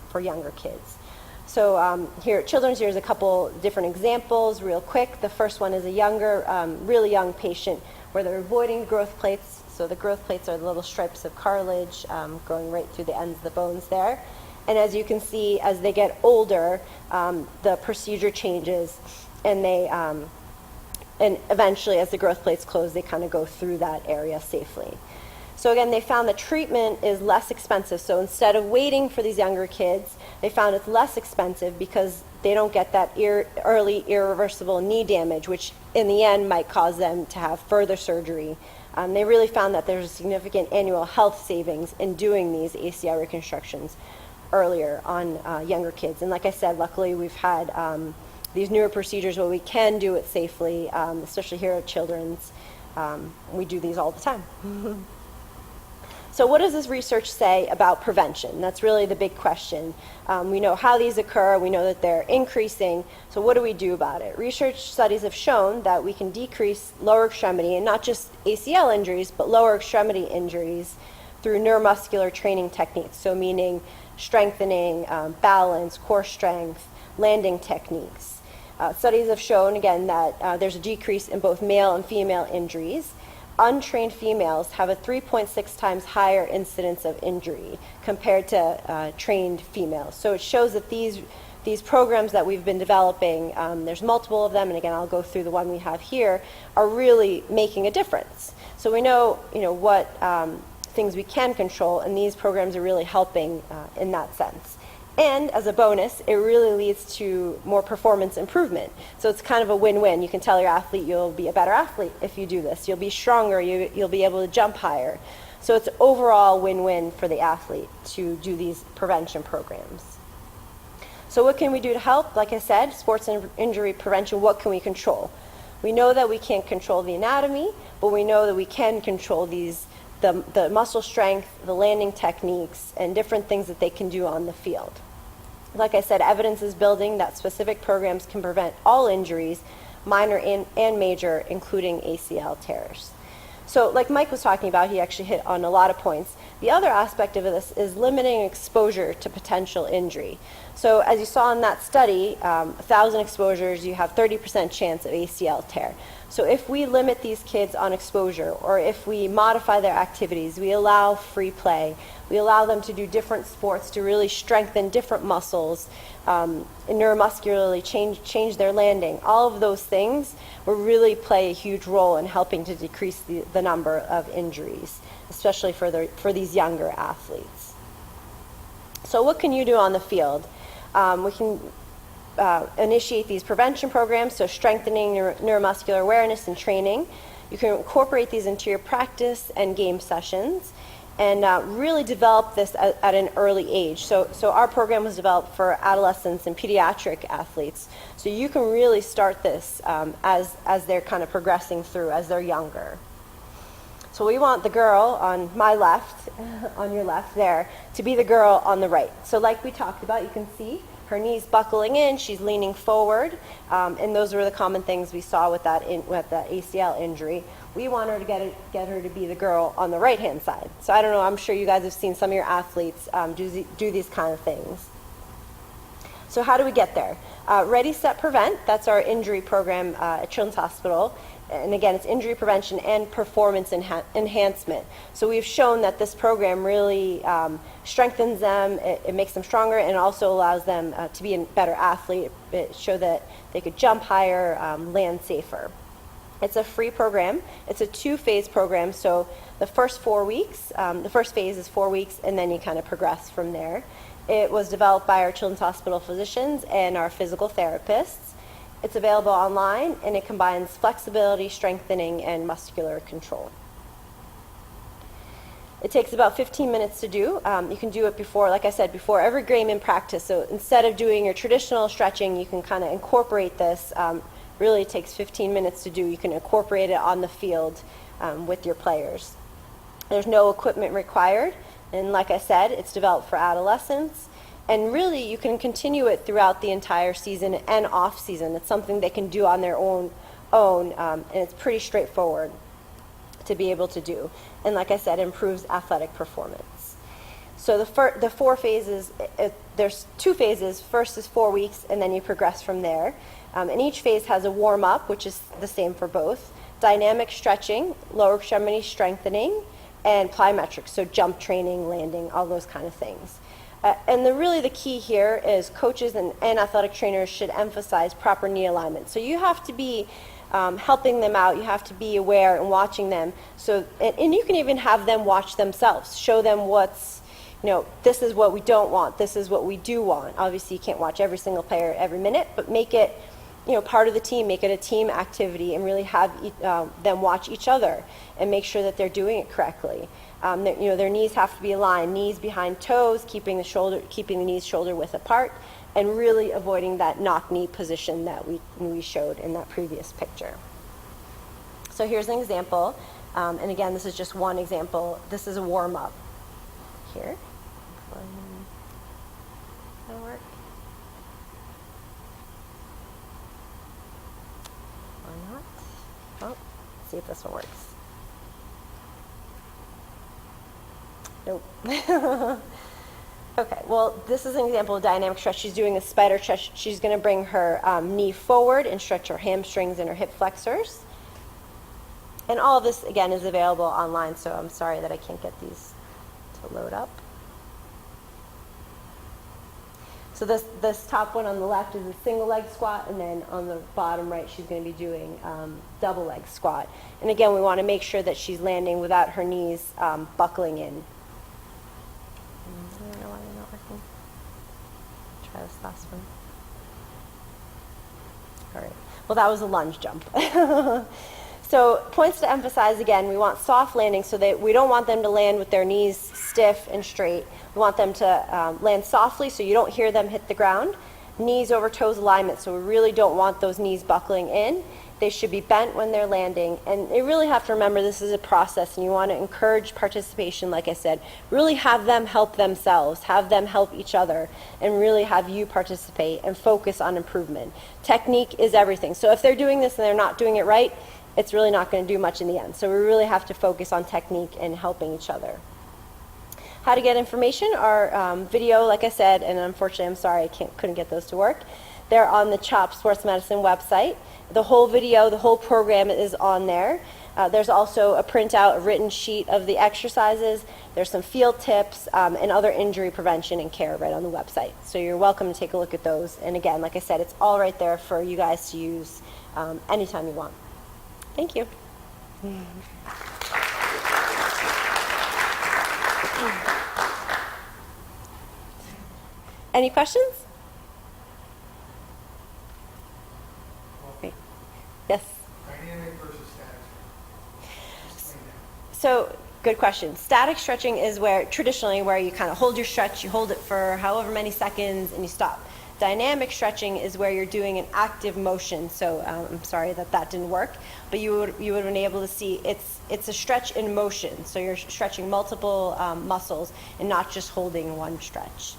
for younger kids. So here at Children's, here's a couple different examples real quick. The first one is a younger, really young patient where they're avoiding growth plates. So the growth plates are the little stripes of cartilage going right through the ends of the bones there. And as you can see, as they get older, the procedure changes, and they, and eventually as the growth plates close, they kind of go through that area safely. So again, they found the treatment is less expensive. So instead of waiting for these younger kids, they found it's less expensive because they don't get that early irreversible knee damage, which in the end might cause them to have further surgery. They really found that there's a significant annual health savings in doing these ACL reconstructions earlier on younger kids. And like I said, luckily we've had these newer procedures where we can do it safely, especially here at Children's. We do these all the time. So what does this research say about prevention? That's really the big question. We know how these occur, we know that they're increasing, so what do we do about it? Research studies have shown that we can decrease lower extremity, and not just ACL injuries, but lower extremity injuries through neuromuscular training techniques, so meaning strengthening, balance, core strength, landing techniques. Studies have shown, again, that there's a decrease in both male and female injuries. Untrained females have a 3.6 times higher incidence of injury compared to trained females. So it shows that these programs that we've been developing, there's multiple of them, and again, I'll go through the one we have here, are really making a difference. So we know, what things we can control, and these programs are really helping in that sense. And as a bonus, it really leads to more performance improvement. So it's kind of a win-win. You can tell your athlete you'll be a better athlete if you do this. You'll be stronger, you'll be able to jump higher. So it's overall win-win for the athlete to do these prevention programs. So what can we do to help? Like I said, sports injury prevention, what can we control? We know that we can't control the anatomy, but we know that we can control the muscle strength, the landing techniques, and different things that they can do on the field. Like I said, evidence is building that specific programs can prevent all injuries, minor and major, including ACL tears. So like Mike was talking about, he actually hit on a lot of points. The other aspect of this is limiting exposure to potential injury. So as you saw in that study, 1,000 exposures, you have 30% chance of ACL tear. So if we limit these kids on exposure, or if we modify their activities, we allow free play, we allow them to do different sports to really strengthen different muscles, and neuromuscularly change their landing, all of those things will really play a huge role in helping to decrease the number of injuries, especially for these younger athletes. So what can you do on the field? We can initiate these prevention programs, so strengthening neuromuscular awareness and training. You can incorporate these into your practice and game sessions, and really develop this at an early age. So our program was developed for adolescents and pediatric athletes. So you can really start this as they're kind of progressing through, as they're younger. So we want the girl on my left, on your left there, to be the girl on the right. So like we talked about, you can see her knees buckling in, she's leaning forward, and those were the common things we saw with that ACL injury. We want her to get her to be the girl on the right-hand side. So I don't know, I'm sure you guys have seen some of your athletes do these kind of things. So how do we get there? Ready, Set, Prevent, that's our injury program at Children's Hospital. And again, it's injury prevention and performance enhancement. So we've shown that this program really strengthens them, it makes them stronger, and also allows them to be a better athlete. It showed that they could jump higher, land safer. It's a free program. It's a 2-phase program. So the first 4 weeks, the first phase is 4 weeks, and then you kind of progress from there. It was developed by our Children's Hospital physicians and our physical therapists. It's available online, and it combines flexibility, strengthening, and muscular control. It takes about 15 minutes to do. You can do it before, like I said, before every game in practice. So instead of doing your traditional stretching, you can kind of incorporate this. Really, it takes 15 minutes to do. You can incorporate it on the field with your players. There's no equipment required, and like I said, it's developed for adolescents. And really, you can continue it throughout the entire season and off season. It's something they can do on their own, and it's pretty straightforward to be able to do. And like I said, improves athletic performance. So the 4 phases, there's 2 phases. First is 4 weeks, and then you progress from there. And each phase has a warm-up, which is the same for both, dynamic stretching, lower extremity strengthening, and plyometrics, so jump training, landing, all those kind of things. And really the key here is coaches and athletic trainers should emphasize proper knee alignment. So you have to be helping them out. You have to be aware and watching them. So, and you can even have them watch themselves. Show them what's, this is what we don't want. This is what we do want. Obviously, you can't watch every single player every minute, but make it, part of the team. Make it a team activity, and really have them watch each other and make sure that they're doing it correctly. Their knees have to be aligned, knees behind toes, keeping the knees shoulder width apart, and really avoiding that knock knee position that we showed in that previous picture. So here's an example, and again, this is just one example. This is a warm up. Here, that'll work. Or not? Oh, let's see if this one works. Nope. Okay, well, this is an example of dynamic stretch. She's doing a spider stretch. She's going to bring her knee forward and stretch her hamstrings and her hip flexors. And all of this, again, is available online, so I'm sorry that I can't get these to load up. So this top one on the left is a single leg squat, and then on the bottom right, she's going to be doing double leg squat. And again, we want to make sure that she's landing without her knees buckling in. I don't know why they're not working. Try this last one. All right. Well, that was a lunge jump. So points to emphasize, again, we want soft landing, so that we don't want them to land with their knees stiff and straight. We want them to land softly so you don't hear them hit the ground. Knees over toes alignment, so we really don't want those knees buckling in. They should be bent when they're landing. And they really have to remember this is a process, and you want to encourage participation, like I said. Really have them help themselves, have them help each other, and really have you participate and focus on improvement. Technique is everything. So if they're doing this and they're not doing it right, it's really not going to do much in the end. So we really have to focus on technique and helping each other. How to get information? Our video, like I said, and unfortunately, I'm sorry, I couldn't get those to work. They're on the CHOP Sports Medicine website. The whole video, the whole program is on there. There's also a printout, a written sheet of the exercises. There's some field tips and other injury prevention and care right on the website. So you're welcome to take a look at those. And again, like I said, it's all right there for you guys to use anytime you want. Thank you. Any questions? Great. Yes? Dynamic versus static. Explain that. So, good question. Static stretching is traditionally where you kind of hold your stretch, you hold it for however many seconds, and you stop. Dynamic stretching is where you're doing an active motion. So I'm sorry that didn't work, but you would have been able to see it's a stretch in motion. So you're stretching multiple muscles and not just holding one stretch.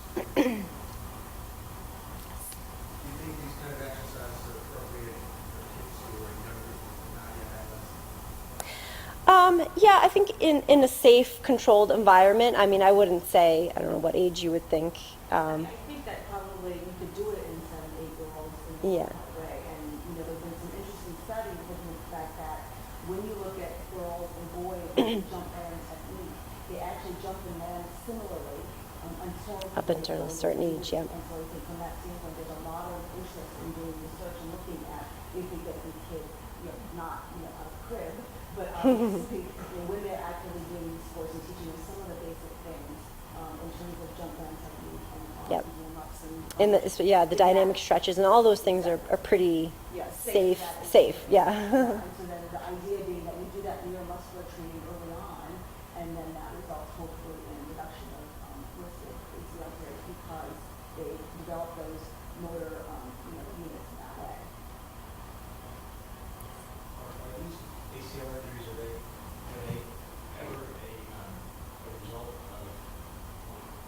I think in a safe, controlled environment. I mean, I wouldn't say, I don't know what age you would think. I think that probably you could do it in 7, 8-year-olds in Yeah. that way. And, there's been some interesting studies looking at the fact that when you look at girls and boys with jump land technique, they actually jump and land similarly until Up until a certain age, yeah. And so I think from that standpoint, there's a lot of interest in doing research and looking at if we get these kids, not, out of crib, but obviously, when they're actively doing these sports and teaching them some of the basic things in terms of jump land technique and Yep. warm-ups and In the, so, yeah, the dynamic stretches and all those things are pretty yeah, safe, yeah. And so then the idea being that we do that neuromuscular training early on, and then that results hopefully in a reduction of risk of ACL tears because they develop those motor units in that way. Are these ACL injuries, are they ever a result of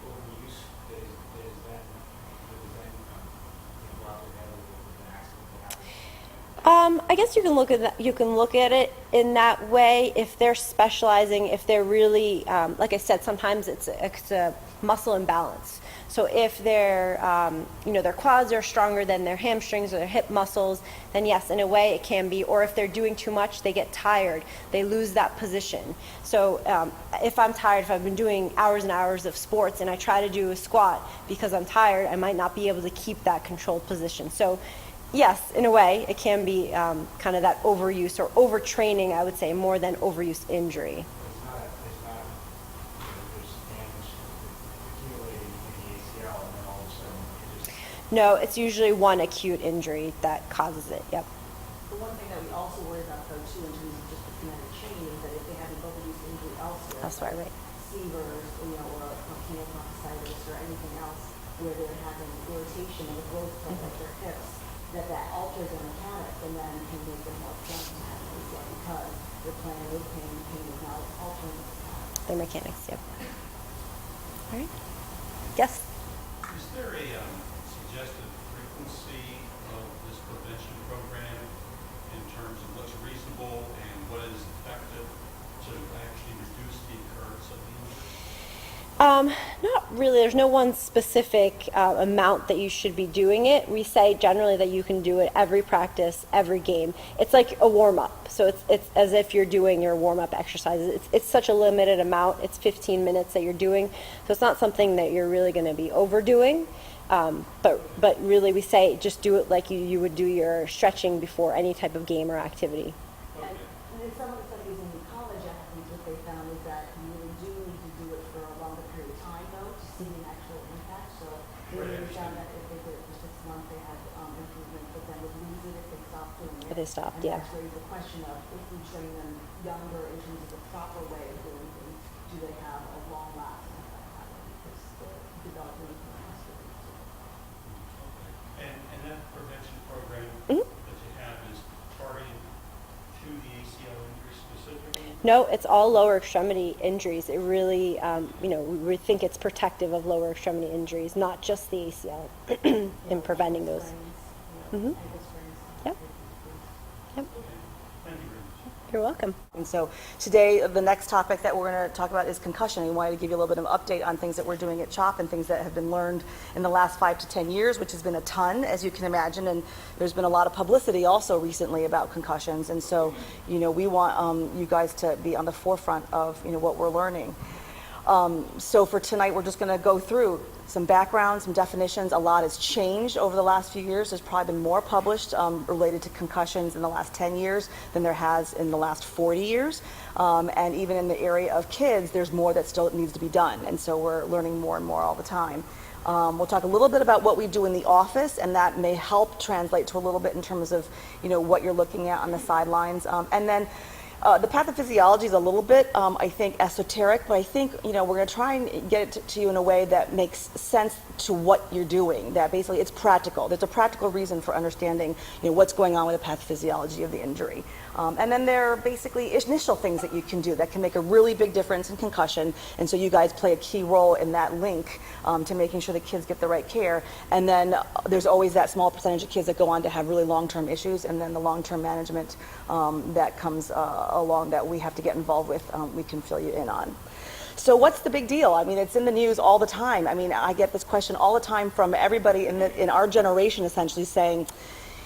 overuse that is then go out together with an accident that happens? I guess you can look at that. You can look at it in that way if they're specializing. If they're really, like I said, sometimes it's a muscle imbalance. So if their their quads are stronger than their hamstrings or their hip muscles, then yes, in a way it can be. Or if they're doing too much, they get tired. They lose that position. So if I'm tired, if I've been doing hours and hours of sports and I try to do a squat because I'm tired, I might not be able to keep that controlled position. So yes, in a way, it can be kind of that overuse or overtraining, I would say, more than overuse injury. There's damage accumulating in the ACL and then all of a sudden it just No, it's usually one acute injury that causes it. Yep. The one thing that we also worry about though too in terms of just the kinetic chain is that if they have an overuse injury elsewhere, That's right, right. Severs, or canopocositis or anything else where they're having irritation in the growth plate like their hips, that alters their mechanics and then can make them more prone to have an ACL because they're playing with pain is now altering the mechanics. The mechanics. Yep. All right. Yes. Is there a suggested frequency of this prevention program in terms of what's reasonable and what is effective to actually reduce the occurrence of the injury? Not really. There's no one specific amount that you should be doing it. We say generally that you can do it every practice, every game. It's like a warm-up. So it's as if you're doing your warm-up exercises. It's such a limited amount. It's 15 minutes that you're doing. So it's not something that you're really going to be overdoing. But really we say just do it like you would do your stretching before any type of game or activity. And in some of the studies in college athletes, what they found is that you really do need to do it for a longer period of time, though, to see an actual impact. So they really found that if they did it for 6 months, they had improvement, but then would lose it if they stopped doing it. If they stopped, and yeah. that's raised the question of if we train them younger in terms of the proper way of doing things, do they have a long-lasting effect on it? Because the development of the muscle. And that prevention program Mhm. that you have is targeted to the ACL injury specifically? No, it's all lower extremity injuries. It really, we think it's protective of lower extremity injuries, not just the ACL, in preventing those. Mhm. Yep. Yep. Thank you very much. You're welcome. And so today, the next topic that we're going to talk about is concussion. We wanted to give you a little bit of an update on things that we're doing at CHOP and things that have been learned in the last 5 to 10 years, which has been a ton, as you can imagine. And there's been a lot of publicity also recently about concussions. And so, we want you guys to be on the forefront of, what we're learning. So for tonight, we're just going to go through some background, some definitions. A lot has changed over the last few years. There's probably been more published related to concussions in the last 10 years than there has in the last 40 years. And even in the area of kids, there's more that still needs to be done. And so we're learning more and more all the time. We'll talk a little bit about what we do in the office, and that may help translate to a little bit in terms of, what you're looking at on the sidelines. And then the pathophysiology is a little bit, I think, esoteric, but I think, we're going to try and get it to you in a way that makes sense to what you're doing, that basically it's practical. There's a practical reason for understanding, what's going on with the pathophysiology of the injury. And then there are basically initial things that you can do that can make a really big difference in concussion. And so you guys play a key role in that link to making sure the kids get the right care. And then there's always that small percentage of kids that go on to have really long-term issues, and then the long-term management that comes along that we have to get involved with, we can fill you in on. So what's the big deal? I mean, it's in the news all the time. I mean, I get this question all the time from everybody in our generation essentially saying,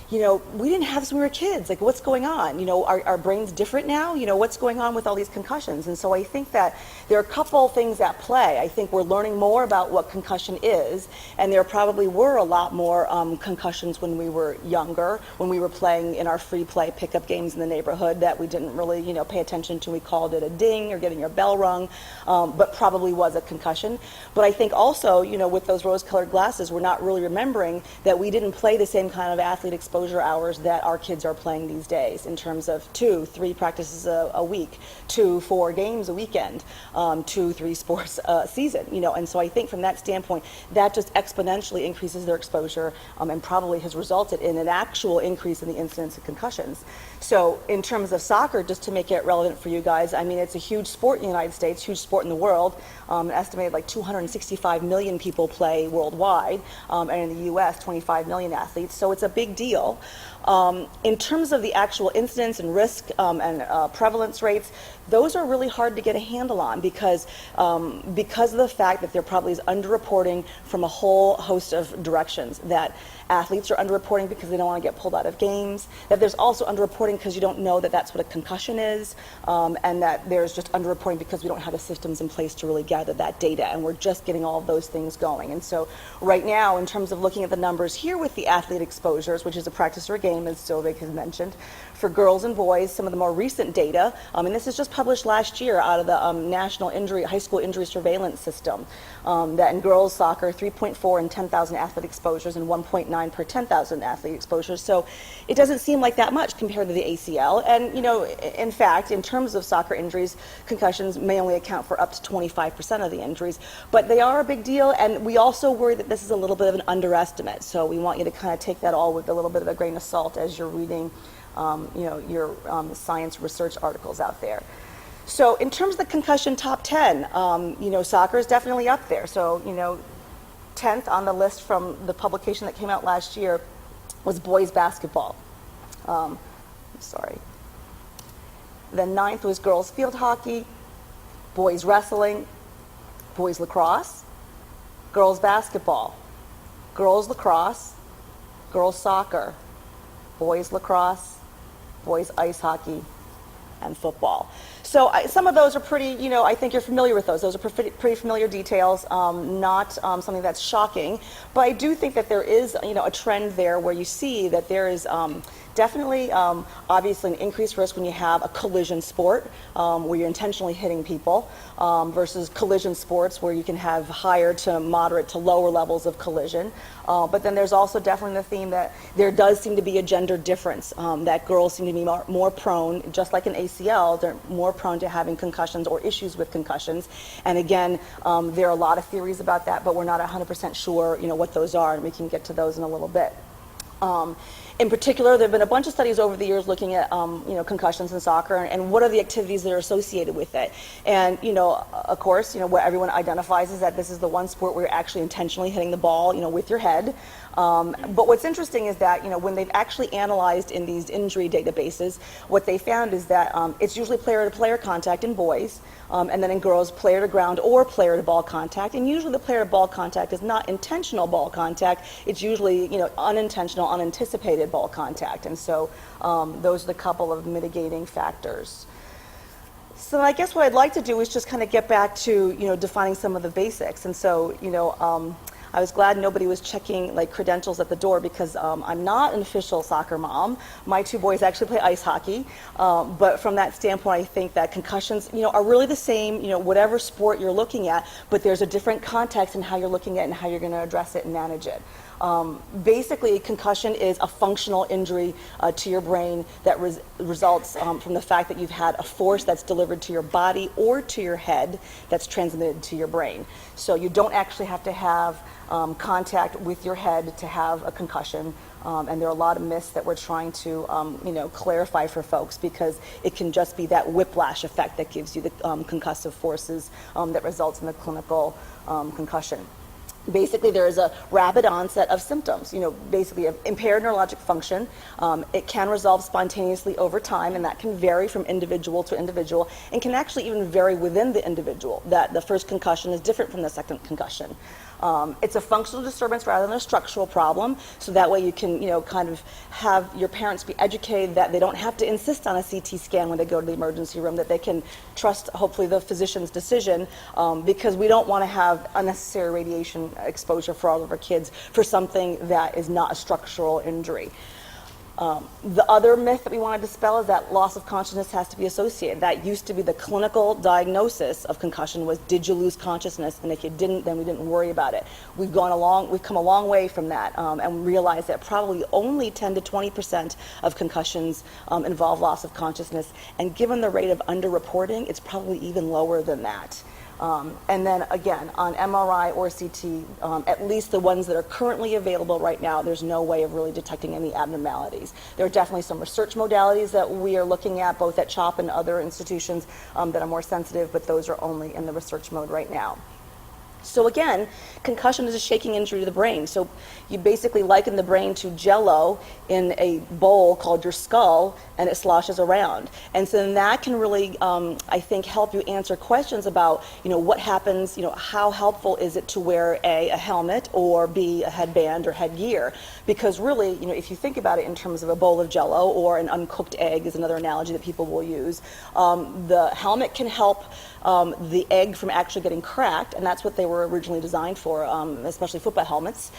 you know, we didn't have this when we were kids. Like, what's going on? You know, are our brains different now? You know, what's going on with all these concussions? And so I think that there are a couple things at play. I think we're learning more about what concussion is, and there probably were a lot more concussions when we were younger, when we were playing in our free play pickup games in the neighborhood that we didn't really, you know, pay attention to. We called it a ding or getting your bell rung, but probably was a concussion. But I think also, you know, with those rose-colored glasses, we're not really remembering that we didn't play the same kind of athlete exposure hours that our kids are playing these days, in terms of 2-3 practices a week, 2-4 games a weekend, 2-3 sports a season, you know. And so I think from that standpoint, that just exponentially increases their exposure, and probably has resulted in an actual increase in the incidence of concussions. So in terms of soccer, just to make it relevant for you guys, I mean, it's a huge sport in the United States, huge sport in the world. Estimated like 265 million people play worldwide, and in the U.S., 25 million athletes. So it's a big deal. In terms of the actual incidence and risk and prevalence rates, those are really hard to get a handle on because of the fact that there probably is underreporting from a whole host of directions. That athletes are underreporting because they don't want to get pulled out of games, that there's also underreporting because you don't know that that's what a concussion is, and that there's just underreporting because we don't have the systems in place to really gather that data, and we're just getting all of those things going. And so right now, in terms of looking at the numbers here with the athlete exposures, which is a practice or a game, as Sylvia has mentioned, for girls and boys, some of the more recent data, and this is just published last year out of the National High School Injury Surveillance System, that in girls soccer, 3.4 in 10,000 athlete exposures and 1.9 per 10,000 athlete exposures. So it doesn't seem like that much compared to the ACL. And, you know, in fact, in terms of soccer injuries, concussions may only account for up to 25% of the injuries, but they are a big deal. And we also worry that this is a little bit of an underestimate. So we want you to kind of take that all with a little bit of a grain of salt as you're reading, you know, your science research articles out there. So in terms of the concussion top 10, you know, soccer is definitely up there. So, you know, 10th on the list from the publication that came out last year was boys basketball. Sorry. Then 9th was girls field hockey, boys wrestling, boys lacrosse, girls basketball, girls lacrosse, girls soccer, boys lacrosse, boys ice hockey, and football. So some of those are pretty, you know, I think you're familiar with those. Those are pretty familiar details, not something that's shocking. But I do think that there is, you know, a trend there where you see that there is definitely, obviously, an increased risk when you have a collision sport where you're intentionally hitting people versus collision sports where you can have higher to moderate to lower levels of collision. But then there's also definitely the theme that there does seem to be a gender difference, that girls seem to be more prone, just like an ACL, they're more prone to having concussions or issues with concussions. And again, there are a lot of theories about that, but we're not 100% sure, you know, what those are, and we can get to those in a little bit. In particular, there have been a bunch of studies over the years looking at, you know, concussions in soccer and what are the activities that are associated with it. And, you know, of course, you know, what everyone identifies is that this is the one sport where you're actually intentionally hitting the ball, you know, with your head. But what's interesting is that, you know, when they've actually analyzed in these injury databases, what they found is that it's usually player-to-player contact in boys, and then in girls, player-to-ground or player-to-ball contact. And usually the player-to-ball contact is not intentional ball contact. It's usually, you know, unintentional, unanticipated ball contact. And so those are the couple of mitigating factors. So I guess what I'd like to do is just kind of get back to, you know, defining some of the basics. And so, you know, I was glad nobody was checking like credentials at the door because I'm not an official soccer mom. My two boys actually play ice hockey, but from that standpoint, I think that concussions, you know, are really the same, you know, whatever sport you're looking at, but there's a different context in how you're looking at it and how you're going to address it and manage it. Basically, concussion is a functional injury to your brain that results from the fact that you've had a force that's delivered to your body or to your head that's transmitted to your brain. So you don't actually have to have contact with your head to have a concussion. And there are a lot of myths that we're trying to, clarify for folks, because it can just be that whiplash effect that gives you the concussive forces that results in the clinical concussion. Basically, there is a rapid onset of symptoms, basically of impaired neurologic function. It can resolve spontaneously over time, and that can vary from individual to individual, and can actually even vary within the individual, that the first concussion is different from the second concussion. It's a functional disturbance rather than a structural problem, so that way you can, kind of have your parents be educated that they don't have to insist on a CT scan when they go to the emergency room, that they can trust, hopefully, the physician's decision, because we don't want to have unnecessary radiation exposure for all of our kids for something that is not a structural injury. The other myth that we want to dispel is that loss of consciousness has to be associated. That used to be the clinical diagnosis of concussion, was, did you lose consciousness? And if you didn't, then we didn't worry about it. We've come a long way from that, and realized that probably only 10 to 20% of concussions involve loss of consciousness. And given the rate of underreporting, it's probably even lower than that. And then again, on MRI or CT, at least the ones that are currently available right now, there's no way of really detecting any abnormalities. There are definitely some research modalities that we are looking at, both at CHOP and other institutions that are more sensitive, but those are only in the research mode right now. So again, concussion is a shaking injury to the brain. So you basically liken the brain to jello in a bowl called your skull, and it sloshes around. And so then that can really, I think, help you answer questions about, what happens, how helpful is it to wear A, a helmet, or B, a headband or headgear? Because really, if you think about it in terms of a bowl of jello or an uncooked egg is another analogy that people will use, the helmet can help the egg from actually getting cracked, and that's what they were originally designed for, especially football helmets.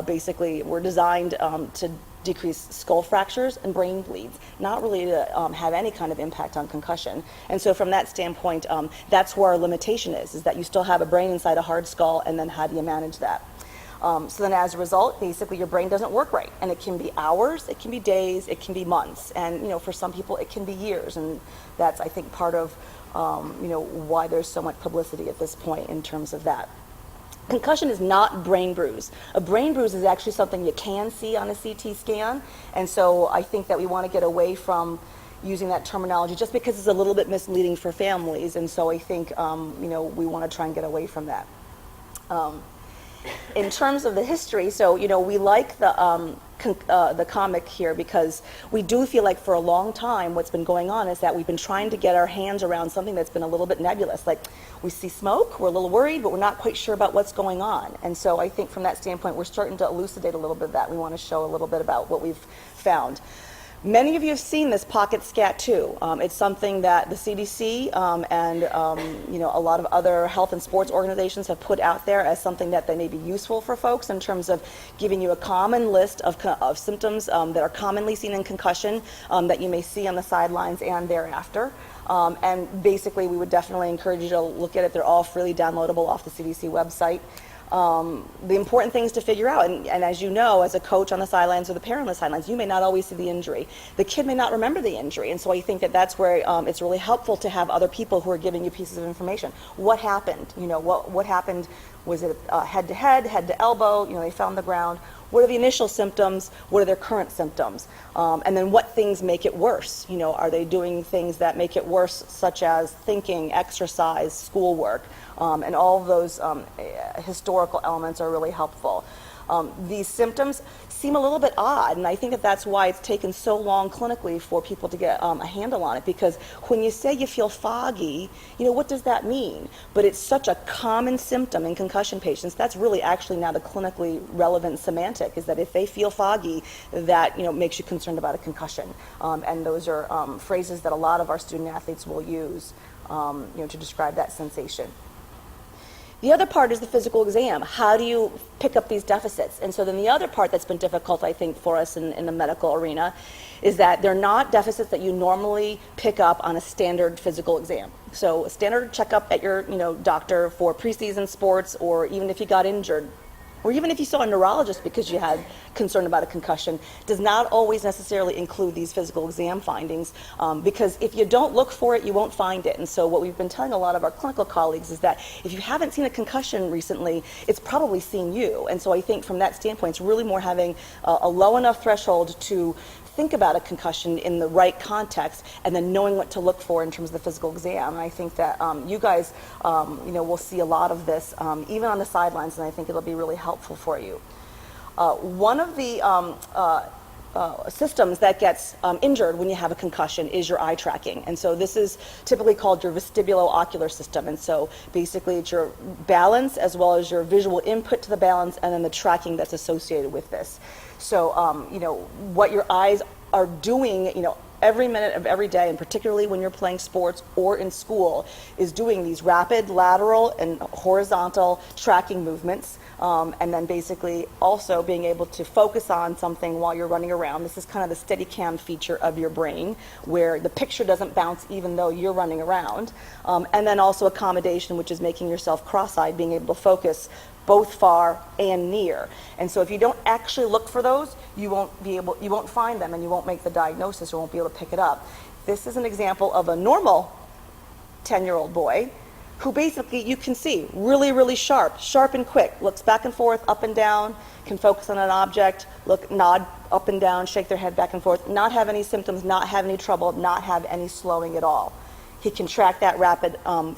Basically, were designed to decrease skull fractures and brain bleeds, not really to have any kind of impact on concussion. And so from that standpoint, that's where our limitation is that you still have a brain inside a hard skull, and then how do you manage that? So then as a result, basically your brain doesn't work right, and it can be hours, it can be days, it can be months, and for some people it can be years, and that's, I think, part of why there's so much publicity at this point in terms of that. Concussion is not brain bruise. A brain bruise is actually something you can see on a CT scan, and so I think that we want to get away from using that terminology just because it's a little bit misleading for families, and so I think we want to try and get away from that. In terms of the history, so we like the comic here because we do feel like for a long time what's been going on is that we've been trying to get our hands around something that's been a little bit nebulous. Like, we see smoke, we're a little worried, but we're not quite sure about what's going on. And so I think from that standpoint, we're starting to elucidate a little bit of that. We want to show a little bit about what we've found. Many of you have seen this pocket scat too. It's something that the CDC and a lot of other health and sports organizations have put out there as something that they may be useful for folks in terms of giving you a common list of symptoms that are commonly seen in concussion that you may see on the sidelines and thereafter. And basically, we would definitely encourage you to look at it. They're all freely downloadable off the CDC website. The important things to figure out, and as you know, as a coach on the sidelines or the parent on the sidelines, you may not always see the injury. The kid may not remember the injury, and so I think that that's where it's really helpful to have other people who are giving you pieces of information. What happened? What happened? Was it head to head, head to elbow? They fell on the ground. What are the initial symptoms? What are their current symptoms? And then what things make it worse? Are they doing things that make it worse, such as thinking, exercise, schoolwork? And all of those historical elements are really helpful. These symptoms seem a little bit odd, and I think that that's why it's taken so long clinically for people to get a handle on it, because when you say you feel foggy, what does that mean? But it's such a common symptom in concussion patients. That's really actually now the clinically relevant semantic, is that if they feel foggy, that makes you concerned about a concussion. And those are phrases that a lot of our student athletes will use to describe that sensation. The other part is the physical exam. How do you pick up these deficits? And so then the other part that's been difficult, I think, for us in the medical arena is that they're not deficits that you normally pick up on a standard physical exam. So a standard checkup at your doctor for preseason sports, or even if you got injured, or even if you saw a neurologist because you had concern about a concussion, does not always necessarily include these physical exam findings, because if you don't look for it, you won't find it. And so what we've been telling a lot of our clinical colleagues is that if you haven't seen a concussion recently, it's probably seen you. And so I think from that standpoint, it's really more having a low enough threshold to think about a concussion in the right context, and then knowing what to look for in terms of the physical exam. And I think that you guys, will see a lot of this, even on the sidelines, and I think it'll be really helpful for you. One of the systems that gets injured when you have a concussion is your eye tracking. And so this is typically called your vestibulo-ocular system. And so basically it's your balance as well as your visual input to the balance, and then the tracking that's associated with this. So, what your eyes are doing, every minute of every day, and particularly when you're playing sports or in school, is doing these rapid lateral and horizontal tracking movements, and then basically also being able to focus on something while you're running around. This is kind of the steady cam feature of your brain, where the picture doesn't bounce even though you're running around. And then also accommodation, which is making yourself cross-eyed, being able to focus both far and near. And so if you don't actually look for those, you won't find them, and you won't make the diagnosis or won't be able to pick it up. This is an example of a normal 10-year-old boy who basically, you can see, really, really sharp and quick, looks back and forth, up and down, can focus on an object, nod up and down, shake their head back and forth, not have any symptoms, not have any trouble, not have any slowing at all. He can track that rapid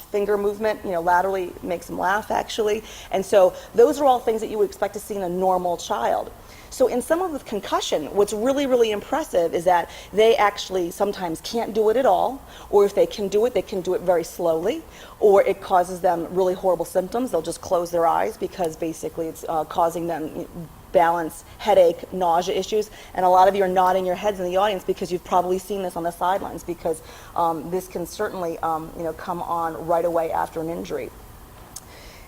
finger movement, laterally, makes him laugh, actually. And so those are all things that you would expect to see in a normal child. So in someone with concussion, what's really, really impressive is that they actually sometimes can't do it at all, or if they can do it, they can do it very slowly, or it causes them really horrible symptoms. They'll just close their eyes because basically it's causing them balance, headache, nausea issues. And a lot of you are nodding your heads in the audience because you've probably seen this on the sidelines, because this can certainly come on right away after an injury.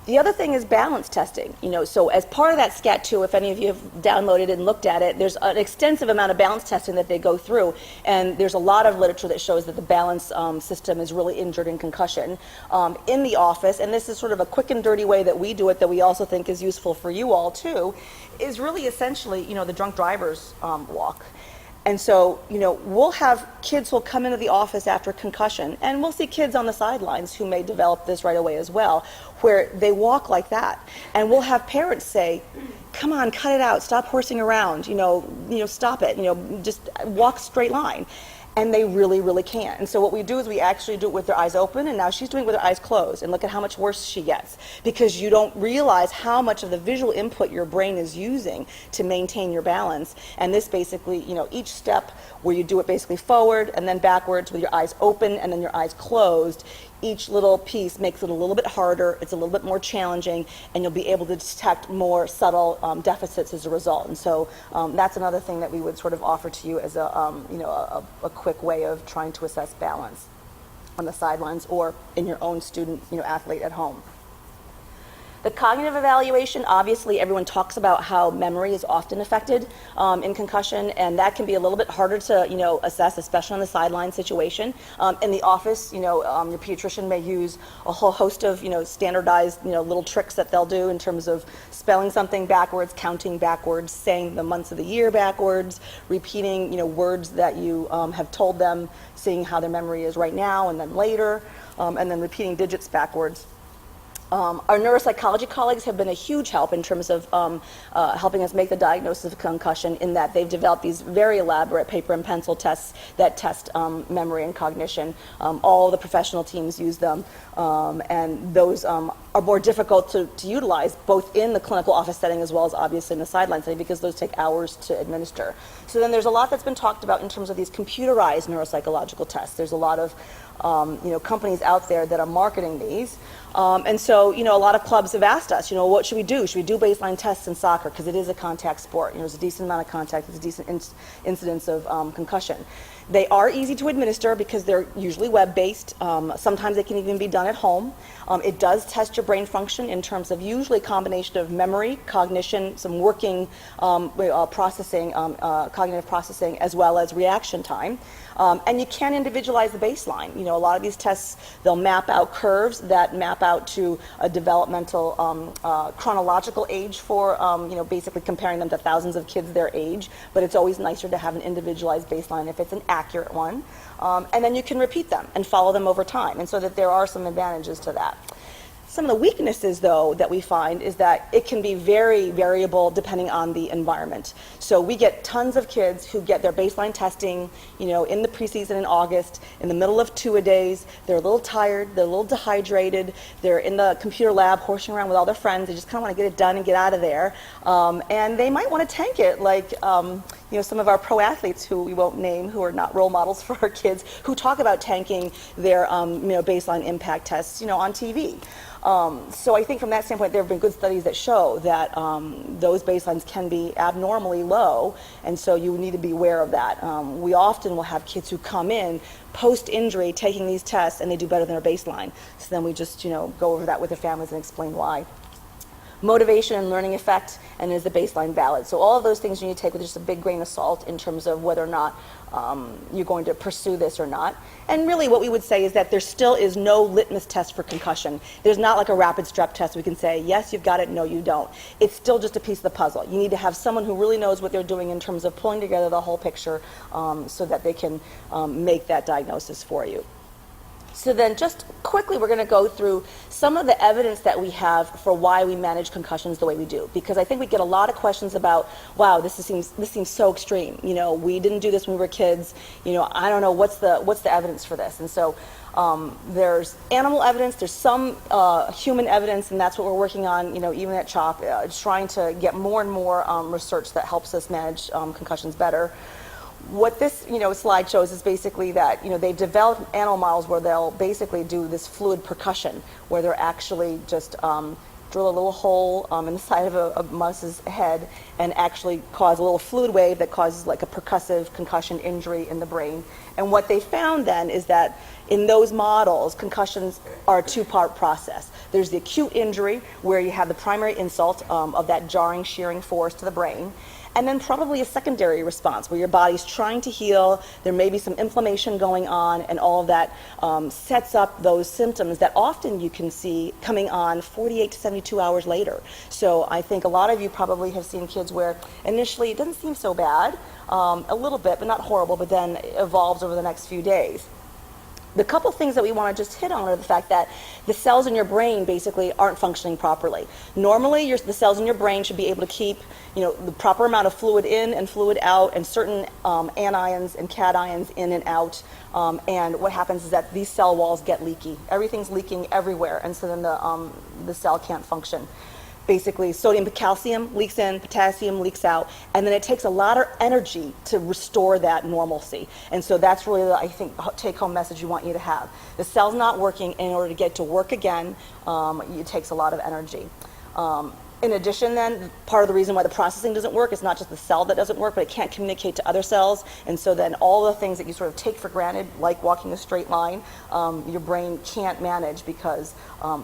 The other thing is balance testing. So as part of that SCAT2, if any of you have downloaded and looked at it, there's an extensive amount of balance testing that they go through, and there's a lot of literature that shows that the balance system is really injured in concussion. In the office, and this is sort of a quick and dirty way that we do it that we also think is useful for you all too, is really essentially, the drunk driver's walk. And so, we'll have kids who'll come into the office after concussion, and we'll see kids on the sidelines who may develop this right away as well, where they walk like that. And we'll have parents say, come on, cut it out, stop horsing around, stop it, just walk straight line. And they really, really can't. And so what we do is we actually do it with their eyes open, and now she's doing it with her eyes closed, and look at how much worse she gets, because you don't realize how much of the visual input your brain is using to maintain your balance. And this basically, each step where you do it basically forward and then backwards with your eyes open and then your eyes closed, each little piece makes it a little bit harder, it's a little bit more challenging, and you'll be able to detect more subtle deficits as a result. And so that's another thing that we would sort of offer to you as a quick way of trying to assess balance on the sidelines or in your own student, athlete at home. The cognitive evaluation, obviously everyone talks about how memory is often affected in concussion, and that can be a little bit harder to assess, especially on the sideline situation. In the office, your pediatrician may use a whole host of standardized little tricks that they'll do in terms of spelling something backwards, counting backwards, saying the months of the year backwards, repeating words that you have told them, seeing how their memory is right now and then later, and then repeating digits backwards. Our neuropsychology colleagues have been a huge help in terms of helping us make the diagnosis of concussion, in that they've developed these very elaborate paper and pencil tests that test memory and cognition. All the professional teams use them, and those are more difficult to utilize, both in the clinical office setting as well as obviously in the sideline setting, because those take hours to administer. So then there's a lot that's been talked about in terms of these computerized neuropsychological tests. There's a lot of companies out there that are marketing these. And so, a lot of clubs have asked us, what should we do? Should we do baseline tests in soccer? Because it is a contact sport. There's a decent amount of contact, there's a decent incidence of concussion. They are easy to administer because they're usually web-based. Sometimes they can even be done at home. It does test your brain function in terms of usually a combination of memory, cognition, some working processing, cognitive processing, as well as reaction time. And you can individualize the baseline. You know, a lot of these tests, they'll map out curves that map out to a developmental chronological age for, you know, basically comparing them to thousands of kids their age. But it's always nicer to have an individualized baseline if it's an accurate one. And then you can repeat them and follow them over time. And so that there are some advantages to that. Some of the weaknesses, though, that we find is that it can be very variable depending on the environment. So we get tons of kids who get their baseline testing, you know, in the preseason in August, in the middle of two-a-days. They're a little tired, they're a little dehydrated, they're in the computer lab horsing around with all their friends. They just kind of want to get it done and get out of there. And they might want to tank it like, you know, some of our pro athletes who we won't name, who are not role models for our kids, who talk about tanking their, you know, baseline impact tests, you know, on TV. So I think from that standpoint, there have been good studies that show that those baselines can be abnormally low, and so you need to be aware of that. We often will have kids who come in post-injury taking these tests, and they do better than their baseline. So then we just, you know, go over that with their families and explain why. Motivation and learning effect, and is the baseline valid? So all of those things you need to take with just a big grain of salt in terms of whether or not you're going to pursue this or not. And really what we would say is that there still is no litmus test for concussion. There's not like a rapid strep test we can say, yes, you've got it, no, you don't. It's still just a piece of the puzzle. You need to have someone who really knows what they're doing in terms of pulling together the whole picture so that they can make that diagnosis for you. So then just quickly, we're going to go through some of the evidence that we have for why we manage concussions the way we do. Because I think we get a lot of questions about, wow, this seems so extreme. You know, we didn't do this when we were kids. You know, I don't know, what's the evidence for this? And so there's animal evidence, there's some human evidence, and that's what we're working on, you know, even at CHOP, trying to get more and more research that helps us manage concussions better. What this, you know, slide shows is basically that, you know, they've developed animal models where they'll basically do this fluid percussion, where they're actually just drill a little hole in the side of a mouse's head and actually cause a little fluid wave that causes like a percussive concussion injury in the brain. And what they found then is that in those models, concussions are a two-part process. There's the acute injury, where you have the primary insult of that jarring, shearing force to the brain. And then probably a secondary response where your body's trying to heal, there may be some inflammation going on, and all of that sets up those symptoms that often you can see coming on 48 to 72 hours later. So I think a lot of you probably have seen kids where initially it doesn't seem so bad, a little bit, but not horrible, but then it evolves over the next few days. The couple things that we want to just hit on are the fact that the cells in your brain basically aren't functioning properly. Normally, the cells in your brain should be able to keep, you know, the proper amount of fluid in and fluid out, and certain anions and cations in and out. And what happens is that these cell walls get leaky. Everything's leaking everywhere, and so then the cell can't function. Basically, sodium and calcium leaks in, potassium leaks out, and then it takes a lot of energy to restore that normalcy. And so that's really the, I think, take-home message we want you to have. The cell's not working, and in order to get it to work again, it takes a lot of energy. In addition, then, part of the reason why the processing doesn't work is not just the cell that doesn't work, but it can't communicate to other cells. And so then all the things that you sort of take for granted, like walking a straight line, your brain can't manage because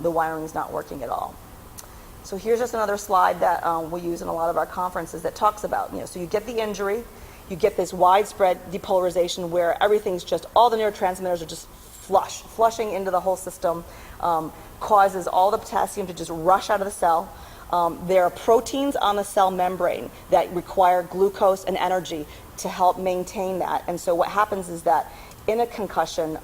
the wiring is not working at all. So here's just another slide that we use in a lot of our conferences that talks about, you know, so you get the injury, you get this widespread depolarization where everything's just, all the neurotransmitters are just flushing into the whole system, causes all the potassium to just rush out of the cell. There are proteins on the cell membrane that require glucose and energy to help maintain that. And so what happens is that in a concussion,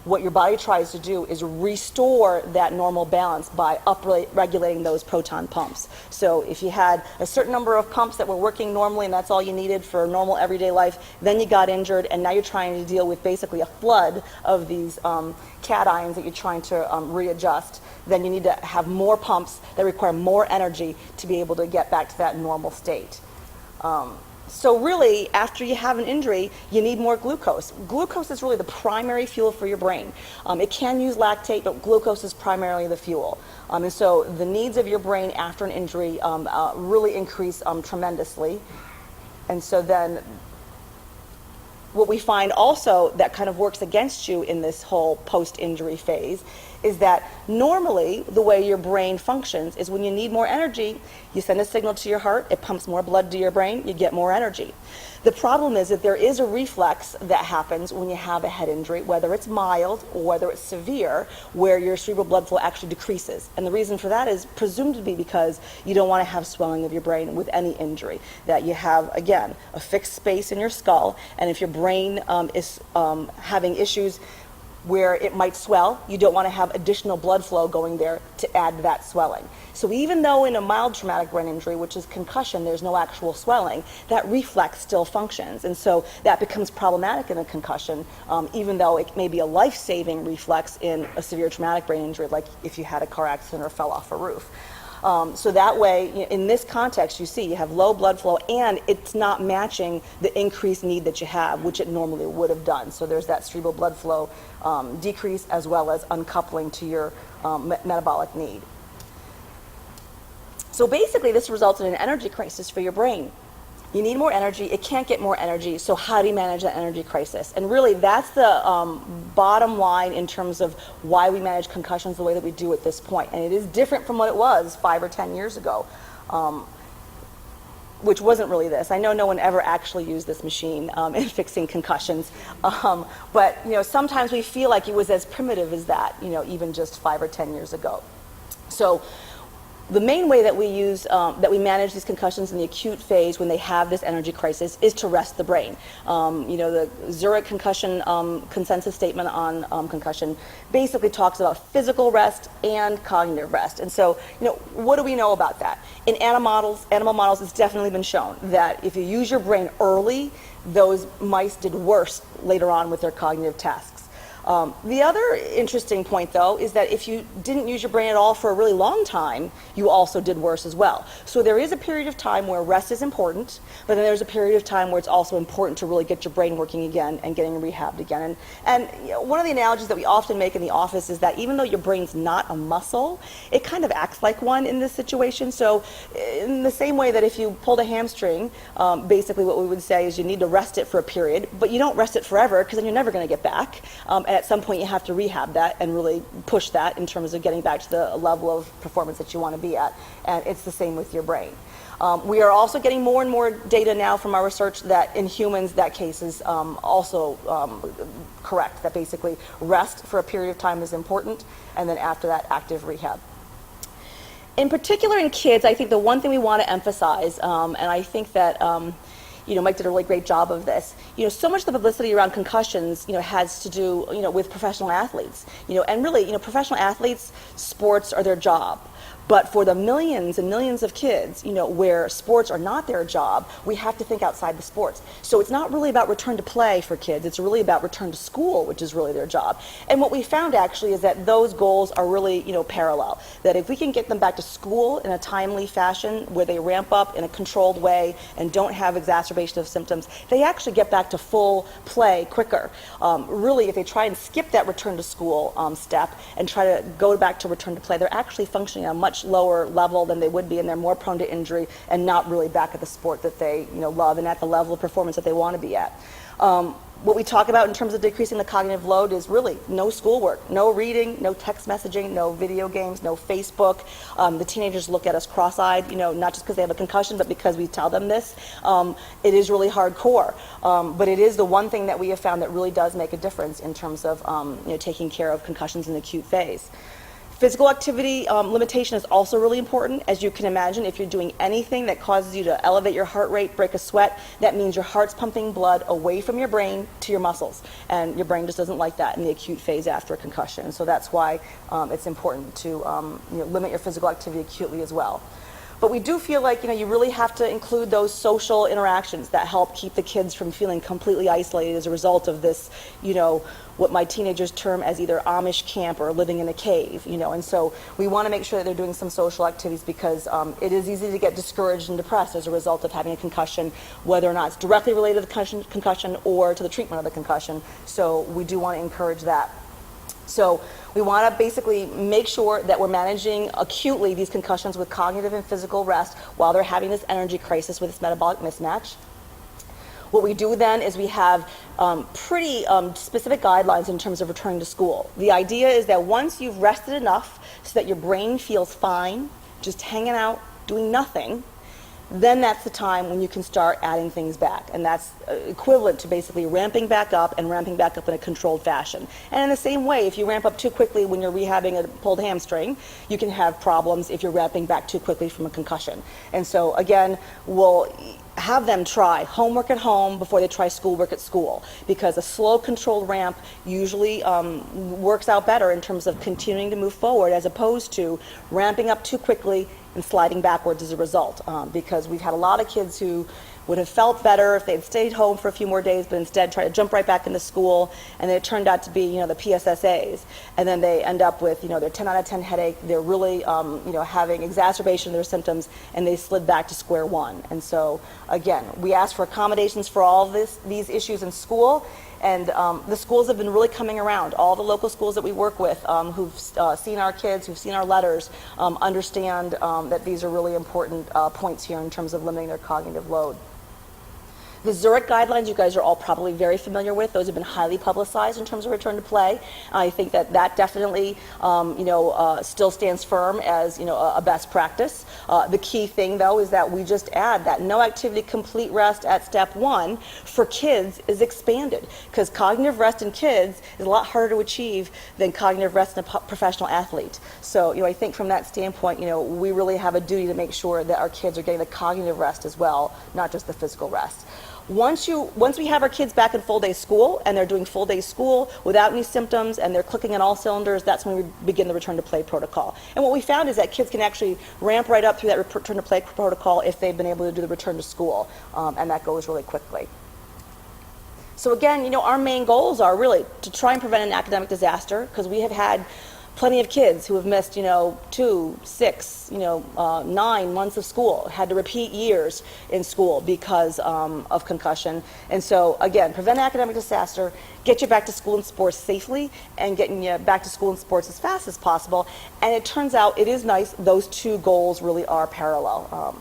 what your body tries to do is restore that normal balance by upregulating those proton pumps. So if you had a certain number of pumps that were working normally and that's all you needed for normal everyday life, then you got injured and now you're trying to deal with basically a flood of these cations that you're trying to readjust, then you need to have more pumps that require more energy to be able to get back to that normal state. So really, after you have an injury, you need more glucose. Glucose is really the primary fuel for your brain. It can use lactate, but glucose is primarily the fuel. And so the needs of your brain after an injury really increase tremendously. And so then What we find also that kind of works against you in this whole post-injury phase is that normally the way your brain functions is when you need more energy, you send a signal to your heart, it pumps more blood to your brain, you get more energy. The problem is that there is a reflex that happens when you have a head injury, whether it's mild or whether it's severe, where your cerebral blood flow actually decreases. And the reason for that is presumed to be because you don't want to have swelling of your brain with any injury. That you have, again, a fixed space in your skull, and if your brain is having issues where it might swell, you don't want to have additional blood flow going there to add to that swelling. So even though in a mild traumatic brain injury, which is concussion, there's no actual swelling, that reflex still functions. And so that becomes problematic in a concussion, even though it may be a life-saving reflex in a severe traumatic brain injury, like if you had a car accident or fell off a roof. So that way, in this context, you see you have low blood flow and it's not matching the increased need that you have, which it normally would have done. So there's that cerebral blood flow decrease as well as uncoupling to your metabolic need. So basically, this results in an energy crisis for your brain. You need more energy, it can't get more energy, so how do you manage that energy crisis? And really, that's the bottom line in terms of why we manage concussions the way that we do at this point. And it is different from what it was 5 or 10 years ago, which wasn't really this. I know no one ever actually used this machine in fixing concussions, but sometimes we feel like it was as primitive as that, even just 5 or 10 years ago. So the main way that we use, that we manage these concussions in the acute phase when they have this energy crisis is to rest the brain. The Zurich concussion consensus statement on concussion basically talks about physical rest and cognitive rest. And so, what do we know about that? In animal models, it's definitely been shown that if you use your brain early, those mice did worse later on with their cognitive tasks. The other interesting point, though, is that if you didn't use your brain at all for a really long time, you also did worse as well. So there is a period of time where rest is important, but then there's a period of time where it's also important to really get your brain working again and getting rehabbed again. And one of the analogies that we often make in the office is that even though your brain's not a muscle, it kind of acts like one in this situation. So in the same way that if you pulled a hamstring, basically what we would say is you need to rest it for a period, but you don't rest it forever because then you're never going to get back. And at some point you have to rehab that and really push that in terms of getting back to the level of performance that you want to be at. And it's the same with your brain. We are also getting more and more data now from our research that in humans that case is also correct, that basically rest for a period of time is important, and then after that, active rehab. In particular in kids, I think the one thing we want to emphasize, and I think that Mike did a really great job of this. So much of the publicity around concussions, has to do, with professional athletes. And really, professional athletes, sports are their job. But for the millions and millions of kids, where sports are not their job, we have to think outside the sports. So it's not really about return to play for kids. It's really about return to school, which is really their job. And what we found actually is that those goals are really, parallel. That if we can get them back to school in a timely fashion, where they ramp up in a controlled way and don't have exacerbation of symptoms, they actually get back to full play quicker. Really, if they try and skip that return to school step and try to go back to return to play, they're actually functioning at a much lower level than they would be, and they're more prone to injury and not really back at the sport that they love and at the level of performance that they want to be at. What we talk about in terms of decreasing the cognitive load is really no schoolwork, no reading, no text messaging, no video games, no Facebook. The teenagers look at us cross-eyed, not just because they have a concussion, but because we tell them this. It is really hardcore, but it is the one thing that we have found that really does make a difference in terms of taking care of concussions in the acute phase. Physical activity limitation is also really important. As you can imagine, if you're doing anything that causes you to elevate your heart rate, break a sweat, that means your heart's pumping blood away from your brain to your muscles. And your brain just doesn't like that in the acute phase after a concussion. So that's why it's important to limit your physical activity acutely as well. But we do feel like, you really have to include those social interactions that help keep the kids from feeling completely isolated as a result of this, what my teenagers term as either Amish camp or living in a cave, And so we want to make sure that they're doing some social activities because it is easy to get discouraged and depressed as a result of having a concussion, whether or not it's directly related to the concussion or to the treatment of the concussion. So we do want to encourage that. So we want to basically make sure that we're managing acutely these concussions with cognitive and physical rest while they're having this energy crisis with this metabolic mismatch. What we do then is we have pretty specific guidelines in terms of returning to school. The idea is that once you've rested enough so that your brain feels fine, just hanging out, doing nothing, then that's the time when you can start adding things back. And that's equivalent to basically ramping back up and ramping back up in a controlled fashion. And in the same way, if you ramp up too quickly when you're rehabbing a pulled hamstring, you can have problems if you're ramping back too quickly from a concussion. And so again, we'll have them try homework at home before they try schoolwork at school, because a slow controlled ramp usually works out better in terms of continuing to move forward, as opposed to ramping up too quickly and sliding backwards as a result, because we've had a lot of kids who would have felt better if they'd stayed home for a few more days, but instead tried to jump right back into school, and then it turned out to be, the PSSAs, and then they end up with, their 10 out of 10 headache, they're really, having exacerbation of their symptoms, and they slid back to square one. And so, again, we ask for accommodations for all of these issues in school, and the schools have been really coming around. All the local schools that we work with who've seen our kids, who've seen our letters, understand that these are really important points here in terms of limiting their cognitive load. The Zurich guidelines, you guys are all probably very familiar with. Those have been highly publicized in terms of return to play. I think that definitely, still stands firm as, a best practice. The key thing, though, is that we just add that no activity complete rest at step 1 for kids is expanded, because cognitive rest in kids is a lot harder to achieve than cognitive rest in a professional athlete. So, I think from that standpoint, we really have a duty to make sure that our kids are getting the cognitive rest as well, not just the physical rest. Once we have our kids back in full day school and they're doing full day school without any symptoms and they're clicking on all cylinders, that's when we begin the return to play protocol. And what we found is that kids can actually ramp right up through that return to play protocol if they've been able to do the return to school, and that goes really quickly. So again, our main goals are really to try and prevent an academic disaster, because we have had plenty of kids who have missed, 2, 6, 9 months of school, had to repeat years in school because of concussion. And so, again, prevent academic disaster, get you back to school and sports safely, and getting you back to school and sports as fast as possible. And it turns out it is nice, those two goals really are parallel.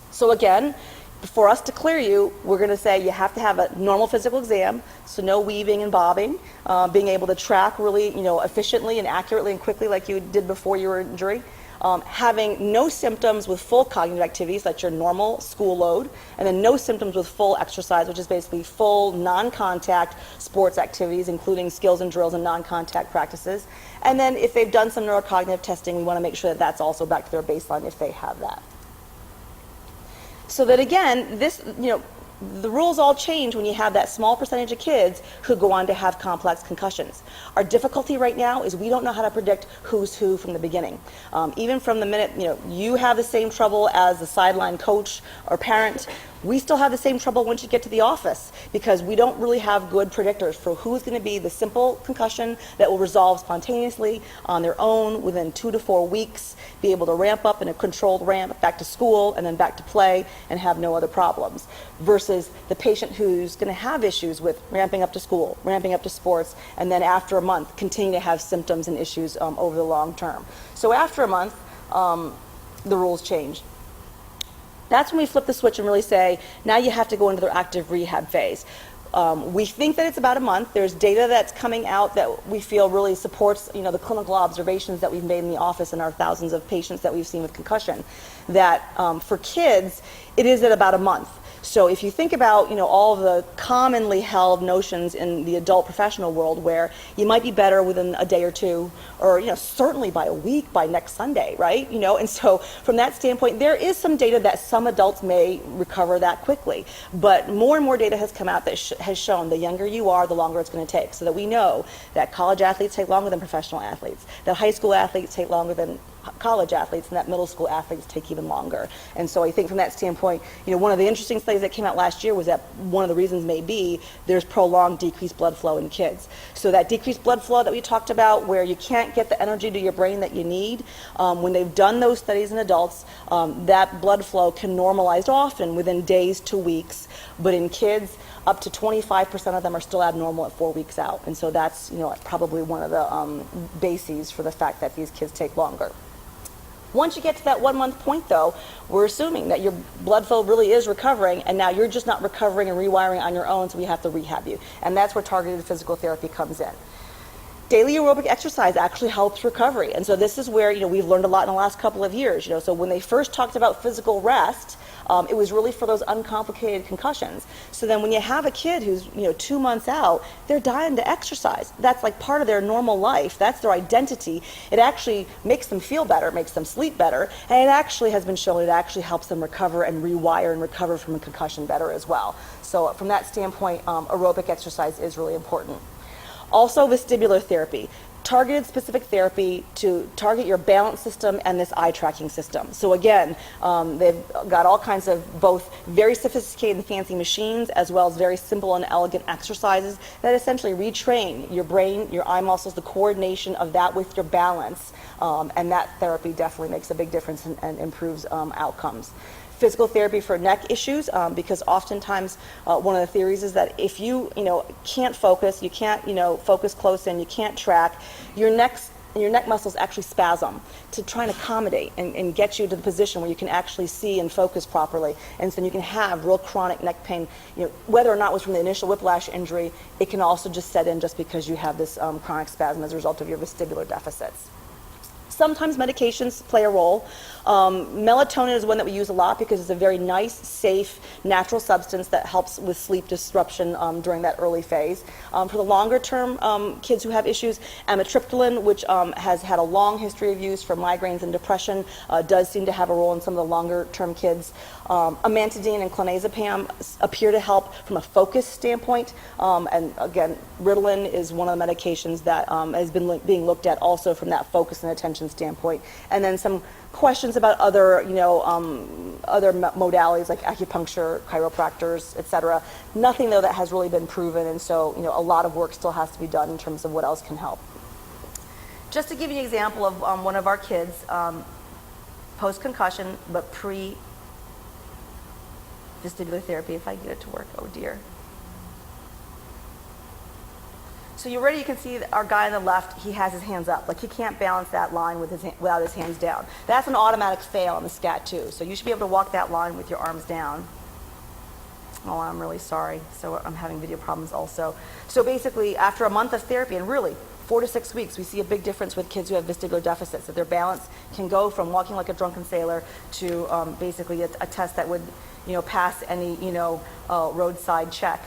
So again, for us to clear you, we're going to say you have to have a normal physical exam, so no weaving and bobbing, being able to track really, efficiently and accurately and quickly like you did before your injury, having no symptoms with full cognitive activities, that's your normal school load, and then no symptoms with full exercise, which is basically full non-contact sports activities, including skills and drills and non-contact practices. And then if they've done some neurocognitive testing, we want to make sure that that's also back to their baseline if they have that. So that again, the rules all change when you have that small percentage of kids who go on to have complex concussions. Our difficulty right now is we don't know how to predict who's who from the beginning. Even from the minute, you have the same trouble as the sideline coach or parent, we still have the same trouble once you get to the office, because we don't really have good predictors for who's going to be the simple concussion that will resolve spontaneously on their own within 2 to 4 weeks, be able to ramp up in a controlled ramp back to school and then back to play and have no other problems, versus the patient who's going to have issues with ramping up to school, ramping up to sports, and then after a month continue to have symptoms and issues over the long term. So after a month, the rules change. That's when we flip the switch and really say, now you have to go into their active rehab phase. We think that it's about a month. There's data that's coming out that we feel really supports, the clinical observations that we've made in the office and our thousands of patients that we've seen with concussion, that for kids, it is at about a month. So if you think about, all of the commonly held notions in the adult professional world where you might be better within a day or two, or, certainly by a week, by next Sunday, right? And so from that standpoint, there is some data that some adults may recover that quickly. But more and more data has come out that has shown the younger you are, the longer it's going to take. So that we know that college athletes take longer than professional athletes, that high school athletes take longer than college athletes, and that middle school athletes take even longer. And so I think from that standpoint, one of the interesting studies that came out last year was that one of the reasons may be there's prolonged decreased blood flow in kids. So that decreased blood flow that we talked about, where you can't get the energy to your brain that you need, when they've done those studies in adults, that blood flow can normalize often within days to weeks, but in kids, up to 25% of them are still abnormal at 4 weeks out. And so that's, probably one of the bases for the fact that these kids take longer. Once you get to that 1 month point though, we're assuming that your blood flow really is recovering, and now you're just not recovering and rewiring on your own, so we have to rehab you. And that's where targeted physical therapy comes in. Daily aerobic exercise actually helps recovery. And so this is where, we've learned a lot in the last couple of years. So when they first talked about physical rest, it was really for those uncomplicated concussions. So then when you have a kid who's, 2 months out, they're dying to exercise. That's like part of their normal life. That's their identity. It actually makes them feel better, makes them sleep better, and it actually has been shown it actually helps them recover and rewire and recover from a concussion better as well. So from that standpoint, aerobic exercise is really important. Also, vestibular therapy, targeted specific therapy to target your balance system and this eye tracking system. So again, they've got all kinds of both very sophisticated and fancy machines, as well as very simple and elegant exercises that essentially retrain your brain, your eye muscles, the coordination of that with your balance. And that therapy definitely makes a big difference and improves outcomes. Physical therapy for neck issues, because oftentimes one of the theories is that if you can't focus, you can't focus close in, you can't track, your neck muscles actually spasm to try and accommodate and get you to the position where you can actually see and focus properly, and so you can have real chronic neck pain. Whether or not it was from the initial whiplash injury, it can also just set in just because you have this chronic spasm as a result of your vestibular deficits. Sometimes medications play a role. Melatonin is one that we use a lot because it's a very nice, safe, natural substance that helps with sleep disruption during that early phase. For the longer term kids who have issues, amitriptyline, which has had a long history of use for migraines and depression, does seem to have a role in some of the longer term kids. Amantadine and clonazepam appear to help from a focus standpoint. And again, Ritalin is one of the medications that has been being looked at also from that focus and attention standpoint. And then some questions about other, other modalities like acupuncture, chiropractors, etc. Nothing though that has really been proven, and so a lot of work still has to be done in terms of what else can help. Just to give you an example of one of our kids, post-concussion but pre-vestibular therapy, if I get it to work, oh dear. So you can see that our guy on the left, he has his hands up. Like he can't balance that line with without his hands down. That's an automatic fail on the SCAT-2. So you should be able to walk that line with your arms down. Oh, I'm really sorry. So I'm having video problems also. So basically, after a month of therapy, and really 4 to 6 weeks, we see a big difference with kids who have vestibular deficits, that their balance can go from walking like a drunken sailor to basically a test that would pass any roadside check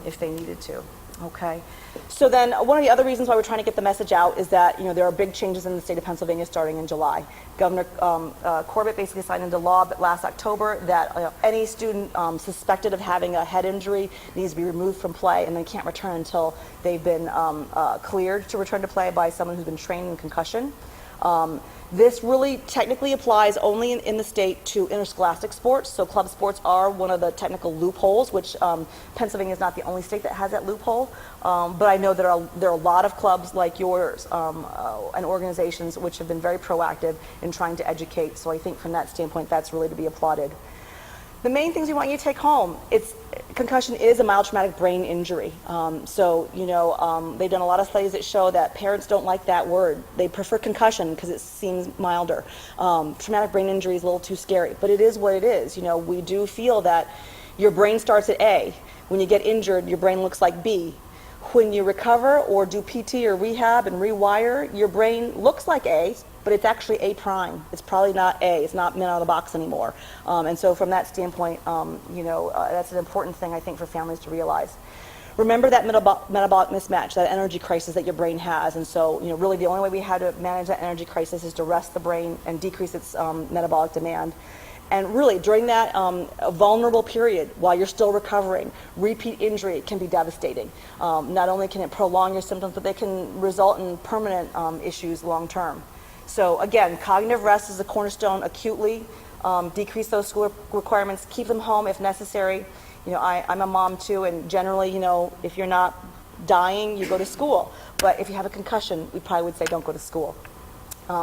if they needed to. Okay. So then one of the other reasons why we're trying to get the message out is that there are big changes in the state of Pennsylvania starting in July. Governor Corbett basically signed into law last October that any student suspected of having a head injury needs to be removed from play, and they can't return until they've been cleared to return to play by someone who's been trained in concussion. This really technically applies only in the state to interscholastic sports. So club sports are one of the technical loopholes, which Pennsylvania is not the only state that has that loophole. But I know there are a lot of clubs like yours and organizations which have been very proactive in trying to educate. So I think from that standpoint, that's really to be applauded. The main things we want you to take home, concussion is a mild traumatic brain injury. They've done a lot of studies that show that parents don't like that word. They prefer concussion because it seems milder. Traumatic brain injury is a little too scary, but it is what it is. We do feel that your brain starts at A. When you get injured, your brain looks like B. When you recover or do PT or rehab and rewire, your brain looks like A, but it's actually A prime. It's probably not A. It's not men out of the box anymore. And so from that standpoint, that's an important thing, I think, for families to realize. Remember that metabolic mismatch, that energy crisis that your brain has. And so, really the only way we have to manage that energy crisis is to rest the brain and decrease its metabolic demand. And really, during that vulnerable period, while you're still recovering, repeat injury can be devastating. Not only can it prolong your symptoms, but they can result in permanent issues long term. So again, cognitive rest is a cornerstone acutely. Decrease those school requirements, keep them home if necessary. I'm a mom too, and generally, if you're not dying, you go to school. But if you have a concussion, we probably would say don't go to school.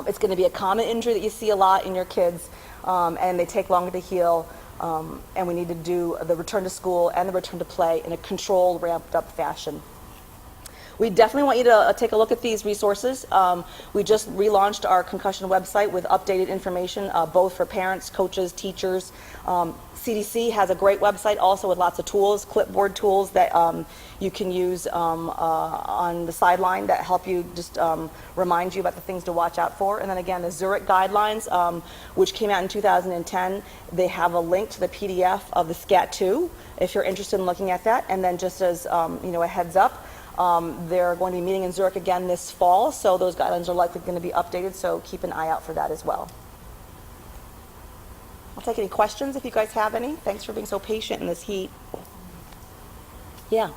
It's going to be a common injury that you see a lot in your kids, and they take longer to heal, and we need to do the return to school and the return to play in a controlled, ramped up fashion. we definitely want you to take a look at these resources. We just relaunched our concussion website with updated information, both for parents, coaches, teachers. CDC has a great website also with lots of tools, clipboard tools that you can use on the sideline that help you just remind you about the things to watch out for. And then again, the Zurich guidelines, which came out in 2010, they have a link to the PDF of the SCAT-2 if you're interested in looking at that. And then just as a heads up, they're going to be meeting in Zurich again this fall, so those guidelines are likely going to be updated, so keep an eye out for that as well. I'll take any questions if you guys have any. Thanks for being so patient in this heat. Yeah.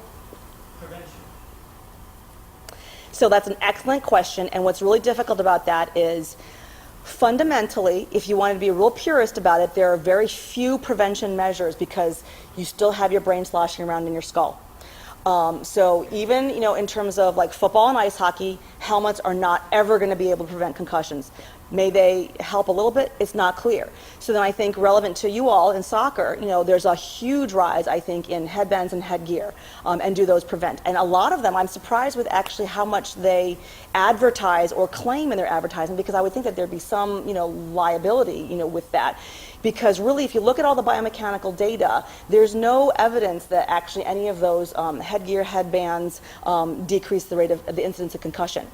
Prevention. So that's an excellent question, and what's really difficult about that is fundamentally, if you wanted to be a real purist about it, there are very few prevention measures because you still have your brain sloshing around in your skull. So even, in terms of like football and ice hockey, helmets are not ever going to be able to prevent concussions. May they help a little bit? It's not clear. So then I think relevant to you all in soccer, there's a huge rise, I think, in headbands and headgear, and do those prevent? And a lot of them, I'm surprised with actually how much they advertise or claim in their advertising, because I would think that there'd be some, liability, with that. Because really, if you look at all the biomechanical data, there's no evidence that actually any of those headgear, headbands decrease the rate of the incidence of concussion.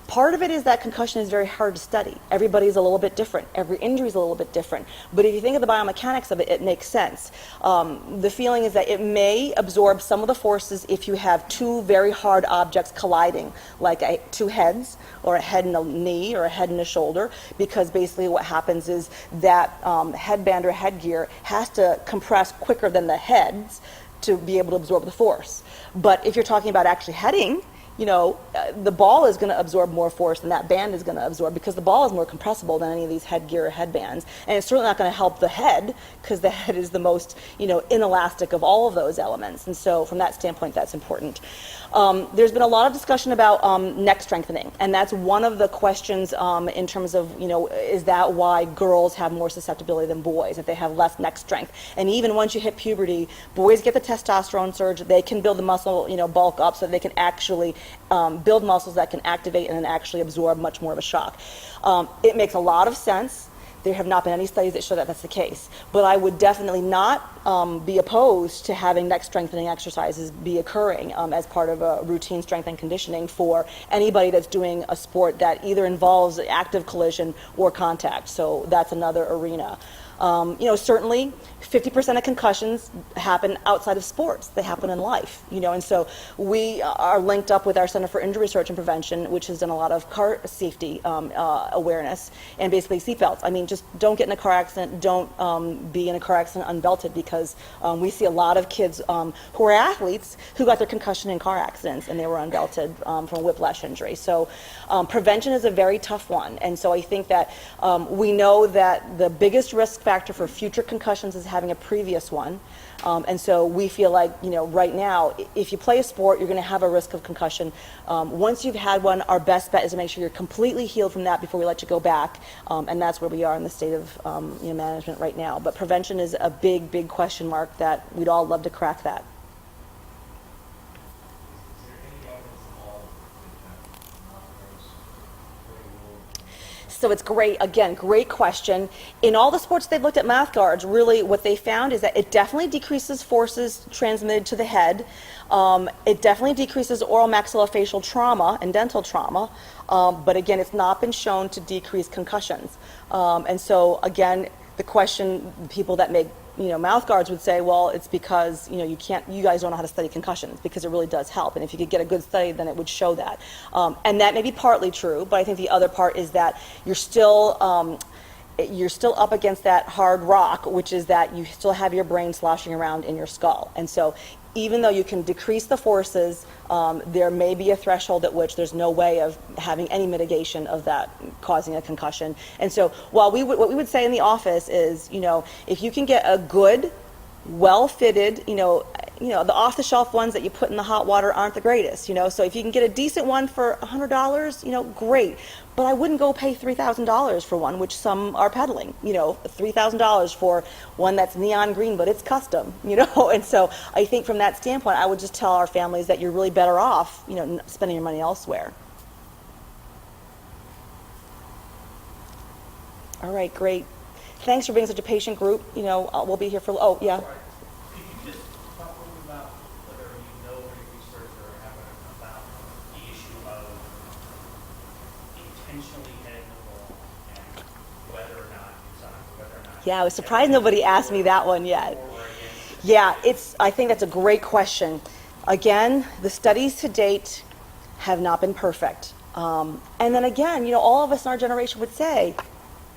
Part of it is that concussion is very hard to study. Everybody's a little bit different. Every injury is a little bit different. But if you think of the biomechanics of it, it makes sense. The feeling is that it may absorb some of the forces if you have two very hard objects colliding, like two heads, or a head and a knee, or a head and a shoulder, because basically what happens is that headband or headgear has to compress quicker than the heads to be able to absorb the force. But if you're talking about actually heading, the ball is going to absorb more force than that band is going to absorb, because the ball is more compressible than any of these headgear or headbands. And it's certainly not going to help the head, because the head is the most, inelastic of all of those elements. And so from that standpoint, that's important. There's been a lot of discussion about neck strengthening, and that's one of the questions in terms of, is that why girls have more susceptibility than boys, if they have less neck strength? And even once you hit puberty, boys get the testosterone surge, they can build the muscle, bulk up, so they can actually build muscles that can activate and then actually absorb much more of a shock. It makes a lot of sense. There have not been any studies that show that that's the case. But I would definitely not be opposed to having neck strengthening exercises be occurring as part of a routine strength and conditioning for anybody that's doing a sport that either involves active collision or contact. So that's another arena. Certainly 50% of concussions happen outside of sports. They happen in life, and so we are linked up with our Center for Injury Research and Prevention, which has done a lot of car safety awareness, and basically seatbelts. I mean, just don't get in a car accident, don't be in a car accident unbelted, because we see a lot of kids who are athletes who got their concussion in car accidents, and they were unbelted from a whiplash injury. So prevention is a very tough one, and so I think that we know that the biggest risk factor for future concussions is having a previous one. And so we feel like, right now, if you play a sport, you're going to have a risk of concussion. Once you've had one, our best bet is to make sure you're completely healed from that before we let you go back. And that's where we are in the state of management right now. But prevention is a big, big question mark that we'd all love to crack that. Is there any evidence at all that knockers play a role? So it's great, again, great question. In all the sports they've looked at mouth guards, really what they found is that it definitely decreases forces transmitted to the head. It definitely decreases oral maxillofacial trauma and dental trauma. But again, it's not been shown to decrease concussions. And so again, the question, people that make mouth guards would say, well, it's because, you guys don't know how to study concussions, because it really does help. And if you could get a good study, then it would show that. And that may be partly true, but I think the other part is that you're still up against that hard rock, which is that you still have your brain sloshing around in your skull. And so even though you can decrease the forces, there may be a threshold at which there's no way of having any mitigation of that causing a concussion. And so what we would say in the office is, if you can get a good, well-fitted, the off-the-shelf ones that you put in the hot water aren't the greatest, so if you can get a decent one for $100, great. But I wouldn't go pay $3,000 for one, which some are peddling, $3,000 for one that's neon green, but it's custom, and so I think from that standpoint, I would just tell our families that you're really better off, spending your money elsewhere. All right, great. Thanks for being such a patient group. We'll be here for, oh, yeah. Sorry. Could you just talk a little bit about whether you know or you research or have about the issue of intentionally hitting the ball and whether or not it's on, whether or not. Yeah, I was surprised nobody asked me that one yet. Yeah, I think that's a great question. Again, the studies to date have not been perfect. And then again, all of us in our generation would say,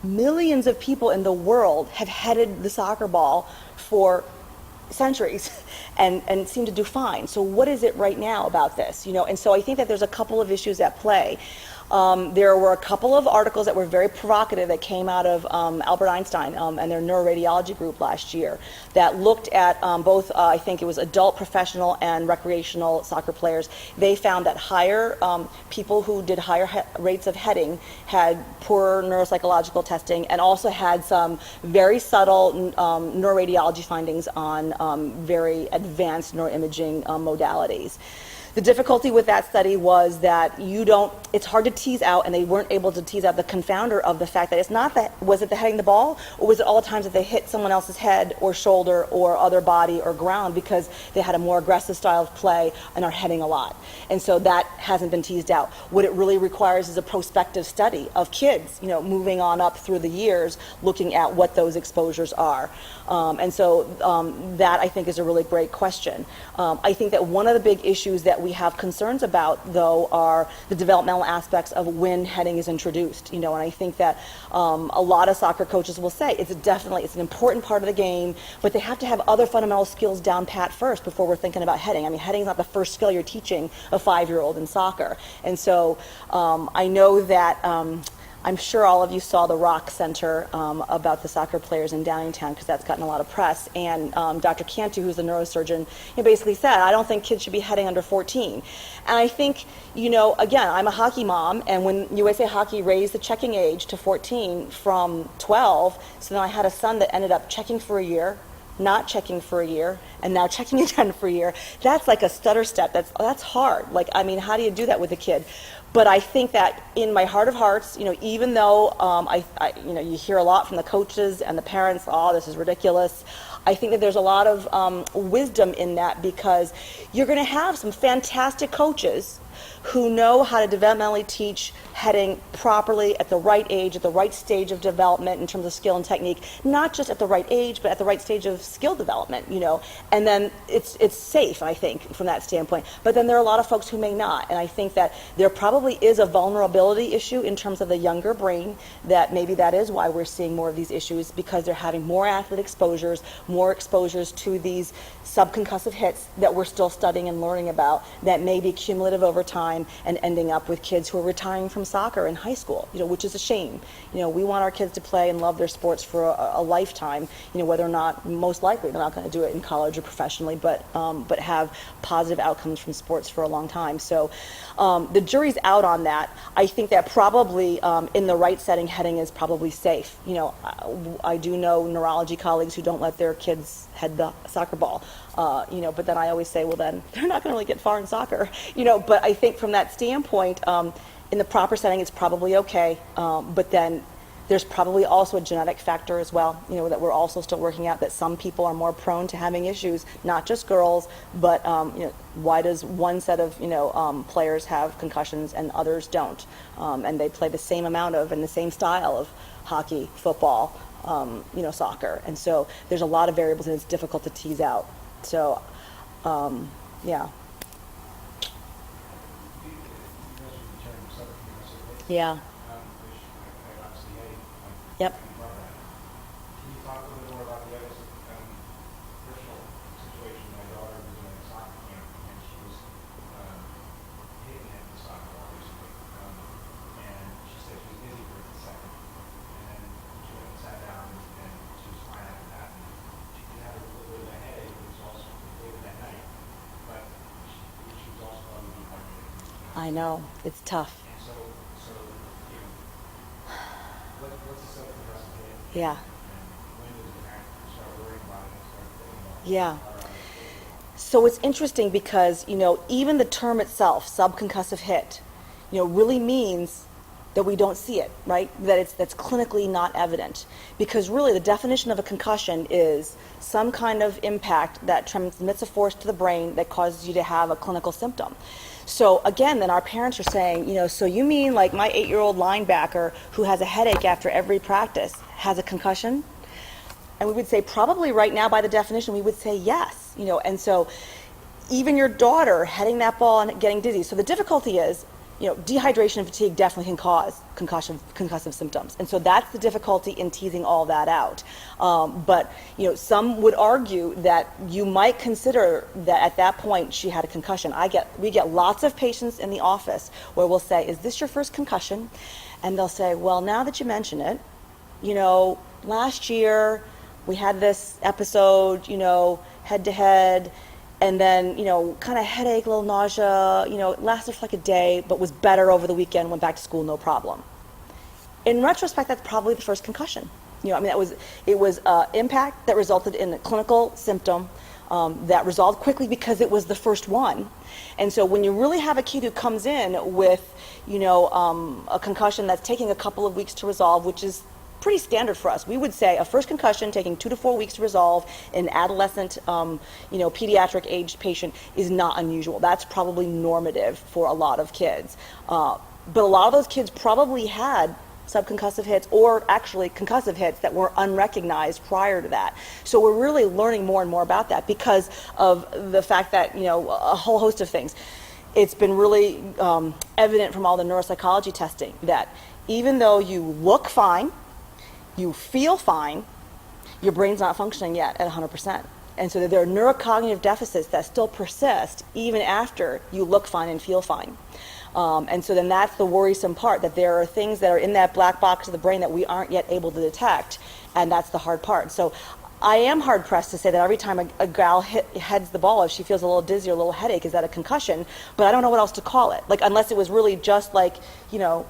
millions of people in the world have headed the soccer ball for centuries and seem to do fine. So what is it right now about this? And so I think that there's a couple of issues at play. There were a couple of articles that were very provocative that came out of Albert Einstein and their neuroradiology group last year that looked at both, I think it was adult, professional, and recreational soccer players. They found that people who did higher rates of heading had poorer neuropsychological testing and also had some very subtle neuroradiology findings on very advanced neuroimaging modalities. The difficulty with that study was that it's hard to tease out, and they weren't able to tease out the confounder of the fact that it's not that, was it the heading the ball, or was it all the times that they hit someone else's head or shoulder or other body or ground because they had a more aggressive style of play and are heading a lot. And so that hasn't been teased out. What it really requires is a prospective study of kids, moving on up through the years, looking at what those exposures are. And so that, I think, is a really great question. I think that one of the big issues that we have concerns about, though, are the developmental aspects of when heading is introduced. And I think that a lot of soccer coaches will say it's an important part of the game, but they have to have other fundamental skills down pat first before we're thinking about heading. I mean, heading is not the first skill you're teaching a 5-year-old in soccer. And so I know that I'm sure all of you saw the Rock Center about the soccer players in Downingtown, because that's gotten a lot of press. And Dr. Cantu, who's the neurosurgeon, basically said, I don't think kids should be heading under 14. And I think, again, I'm a hockey mom, and when USA Hockey raised the checking age to 14 from 12, so then I had a son that ended up checking for a year, not checking for a year, and now checking again for a year. That's like a stutter step. That's hard. How do you do that with a kid? But I think that in my heart of hearts, even though you hear a lot from the coaches and the parents, oh, this is ridiculous, I think that there's a lot of wisdom in that, because you're going to have some fantastic coaches who know how to developmentally teach heading properly at the right age, at the right stage of development in terms of skill and technique, not just at the right age, but at the right stage of skill development, and then it's safe, I think, from that standpoint. But then there are a lot of folks who may not, and I think that there probably is a vulnerability issue in terms of the younger brain, that maybe that is why we're seeing more of these issues, because they're having more athlete exposures, more exposures to these subconcussive hits that we're still studying and learning about, that may be cumulative over time and ending up with kids who are retiring from soccer in high school, which is a shame. We want our kids to play and love their sports for a lifetime, whether or not, most likely, they're not going to do it in college or professionally, but have positive outcomes from sports for a long time. So the jury's out on that. I think that probably in the right setting, heading is probably safe. I do know neurology colleagues who don't let their kids head the soccer ball. But then I always say, well, then they're not going to really get far in soccer, But I think from that standpoint, in the proper setting, it's probably okay. But then there's probably also a genetic factor as well, that we're also still working out, that some people are more prone to having issues, not just girls, but why does one set of players have concussions and others don't? And they play the same amount of and the same style of hockey, football, soccer. And so there's a lot of variables, and it's difficult to tease out. So, yeah. Yeah. Yep. Can you talk a little bit more about the other personal situation? My daughter was in a soccer camp, and she was hitting at the soccer ball recently. And she said she was dizzy for a second. And then she went and sat down, and she was fine after that. And she did have a little bit of a headache, but it was also later that night. I know, it's tough. And so, you know, what's a self-concussive hit? Yeah. And when does the parent start worrying about it and start thinking about Yeah. how do I get it? So it's interesting because, even the term itself, subconcussive hit, really means that we don't see it, right? That's clinically not evident. Because really the definition of a concussion is some kind of impact that transmits a force to the brain that causes you to have a clinical symptom. So again, then our parents are saying, so you mean like my 8-year-old linebacker who has a headache after every practice has a concussion? And we would say probably right now by the definition, we would say yes, and so even your daughter heading that ball and getting dizzy. So the difficulty is, dehydration and fatigue definitely can cause concussive symptoms. And so that's the difficulty in teasing all that out. But, some would argue that you might consider that at that point she had a concussion. We get lots of patients in the office where we'll say, is this your first concussion? And they'll say, well, now that you mention it, last year we had this episode, head to head, and then, kind of headache, a little nausea, it lasted for like a day, but was better over the weekend, went back to school, no problem. In retrospect, that's probably the first concussion. It was impact that resulted in a clinical symptom that resolved quickly because it was the first one. And so when you really have a kid who comes in with, a concussion that's taking a couple of weeks to resolve, which is pretty standard for us. We would say a first concussion taking 2 to 4 weeks to resolve in adolescent, pediatric aged patient is not unusual. That's probably normative for a lot of kids. But a lot of those kids probably had subconcussive hits or actually concussive hits that were unrecognized prior to that. So we're really learning more and more about that because of the fact that, a whole host of things. It's been really evident from all the neuropsychology testing that even though you look fine, you feel fine, your brain's not functioning yet at 100%. And so there are neurocognitive deficits that still persist even after you look fine and feel fine. And so then that's the worrisome part, that there are things that are in that black box of the brain that we aren't yet able to detect, and that's the hard part. So I am hard-pressed to say that every time a gal heads the ball, if she feels a little dizzy or a little headache, is that a concussion? But I don't know what else to call it. Like, unless it was really just like,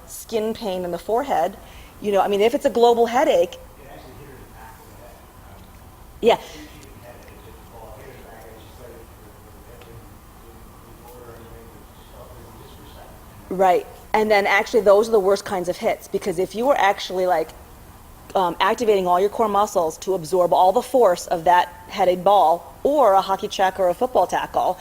skin pain in the forehead. If it's a global headache. It actually hit her in the back of the head. Yeah. She had it, it just fall, hit her in the back, and she started, the head didn't order or anything, but she felt it just for a second. Right. And then actually those are the worst kinds of hits, because if you were actually like activating all your core muscles to absorb all the force of that headed ball or a hockey check or a football tackle,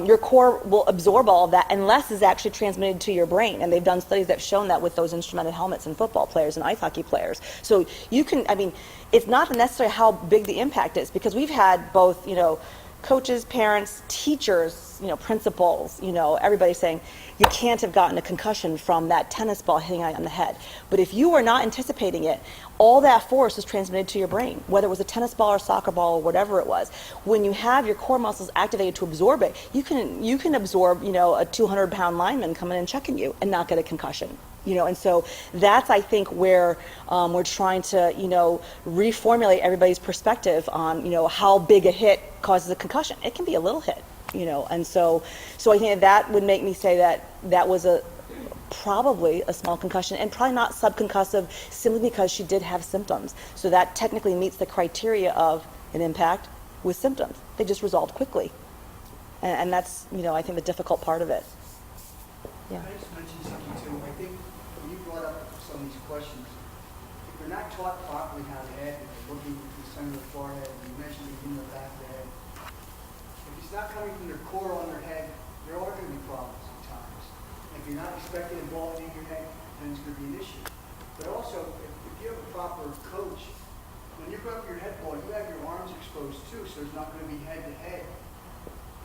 your core will absorb all of that unless it's actually transmitted to your brain. And they've done studies that have shown that with those instrumented helmets in football players and ice hockey players. So you can, it's not necessarily how big the impact is, because we've had both, coaches, parents, teachers, principals, everybody saying you can't have gotten a concussion from that tennis ball hitting on the head. But if you were not anticipating it, all that force was transmitted to your brain, whether it was a tennis ball or soccer ball or whatever it was. When you have your core muscles activated to absorb it, you can absorb, a 200-pound lineman coming and checking you and not get a concussion. And so that's, I think, where we're trying to, reformulate everybody's perspective on, how big a hit causes a concussion. It can be a little hit, and so I think that would make me say that was probably a small concussion and probably not subconcussive, simply because she did have symptoms. So that technically meets the criteria of an impact with symptoms. They just resolved quickly. And that's, I think the difficult part of it. Yeah. Can I just mention something too? I think when you brought up some of these questions, if they're not taught properly how to head, if they're looking at the center of the forehead, and you mentioned it in the back of the head, if it's not coming from their core on their head, there are going to be problems sometimes. If you're not expecting a ball in your head, then it's going to be an issue. But also, if you have a proper coach, when you go up your head ball, you have your arms exposed too, so there's not going to be head-to-head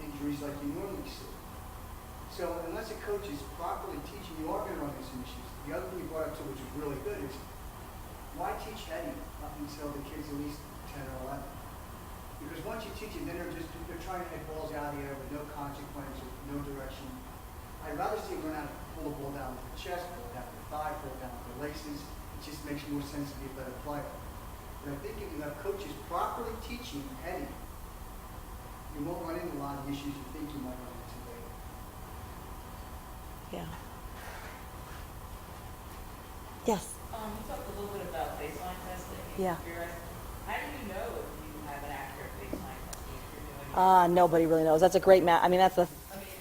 injuries like you normally see. So unless a coach is properly teaching, you are going to run into some issues. The other thing you brought up too, which is really good, is why teach heading up until the kid's at least 10 or 11? Because once you teach it, then they're trying to hit balls out of the air with no consequence, with no direction. I'd rather see them learn how to pull the ball down with the chest, pull it down with the thigh, pull it down with the laces. It just makes more sense to be a better player. But I think if you have coaches properly teaching heading, you won't run into a lot of issues you think you might run into later. Yeah. Yes. You talked a little bit about baseline testing. Yeah. How do you know if you have an accurate baseline testing if you're doing? Nobody really knows. That's a great I mean, that's a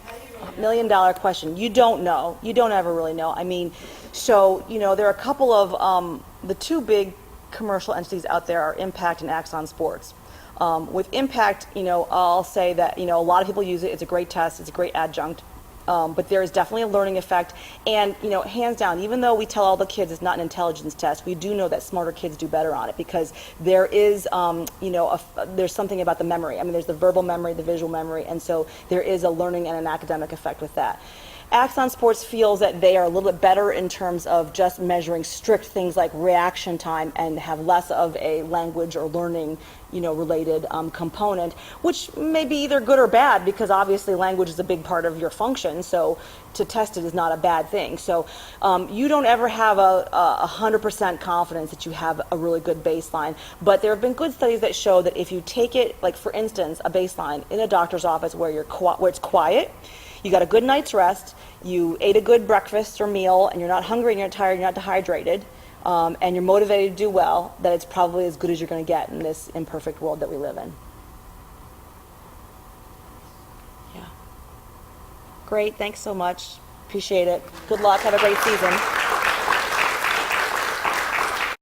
How do you really know? million-dollar question. You don't know. You don't ever really know. I mean, so, there are a couple of, the two big commercial entities out there are Impact and Axon Sports. With Impact, I'll say that, a lot of people use it. It's a great test. It's a great adjunct. But there is definitely a learning effect. And, hands down, even though we tell all the kids it's not an intelligence test, we do know that smarter kids do better on it because there is, there's something about the memory. I mean, there's the verbal memory, the visual memory, and so there is a learning and an academic effect with that. Axon Sports feels that they are a little bit better in terms of just measuring strict things like reaction time and have less of a language or learning, related component, which may be either good or bad because obviously language is a big part of your function. So to test it is not a bad thing. So you don't ever have a 100% confidence that you have a really good baseline. But there have been good studies that show that if you take it, like for instance, a baseline in a doctor's office where where it's quiet, you got a good night's rest, you ate a good breakfast or meal, and you're not hungry and you're not tired, you're not dehydrated, and you're motivated to do well, that it's probably as good as you're going to get in this imperfect world that we live in. Yeah. Great, thanks so much. Appreciate it. Good luck. Have a great season.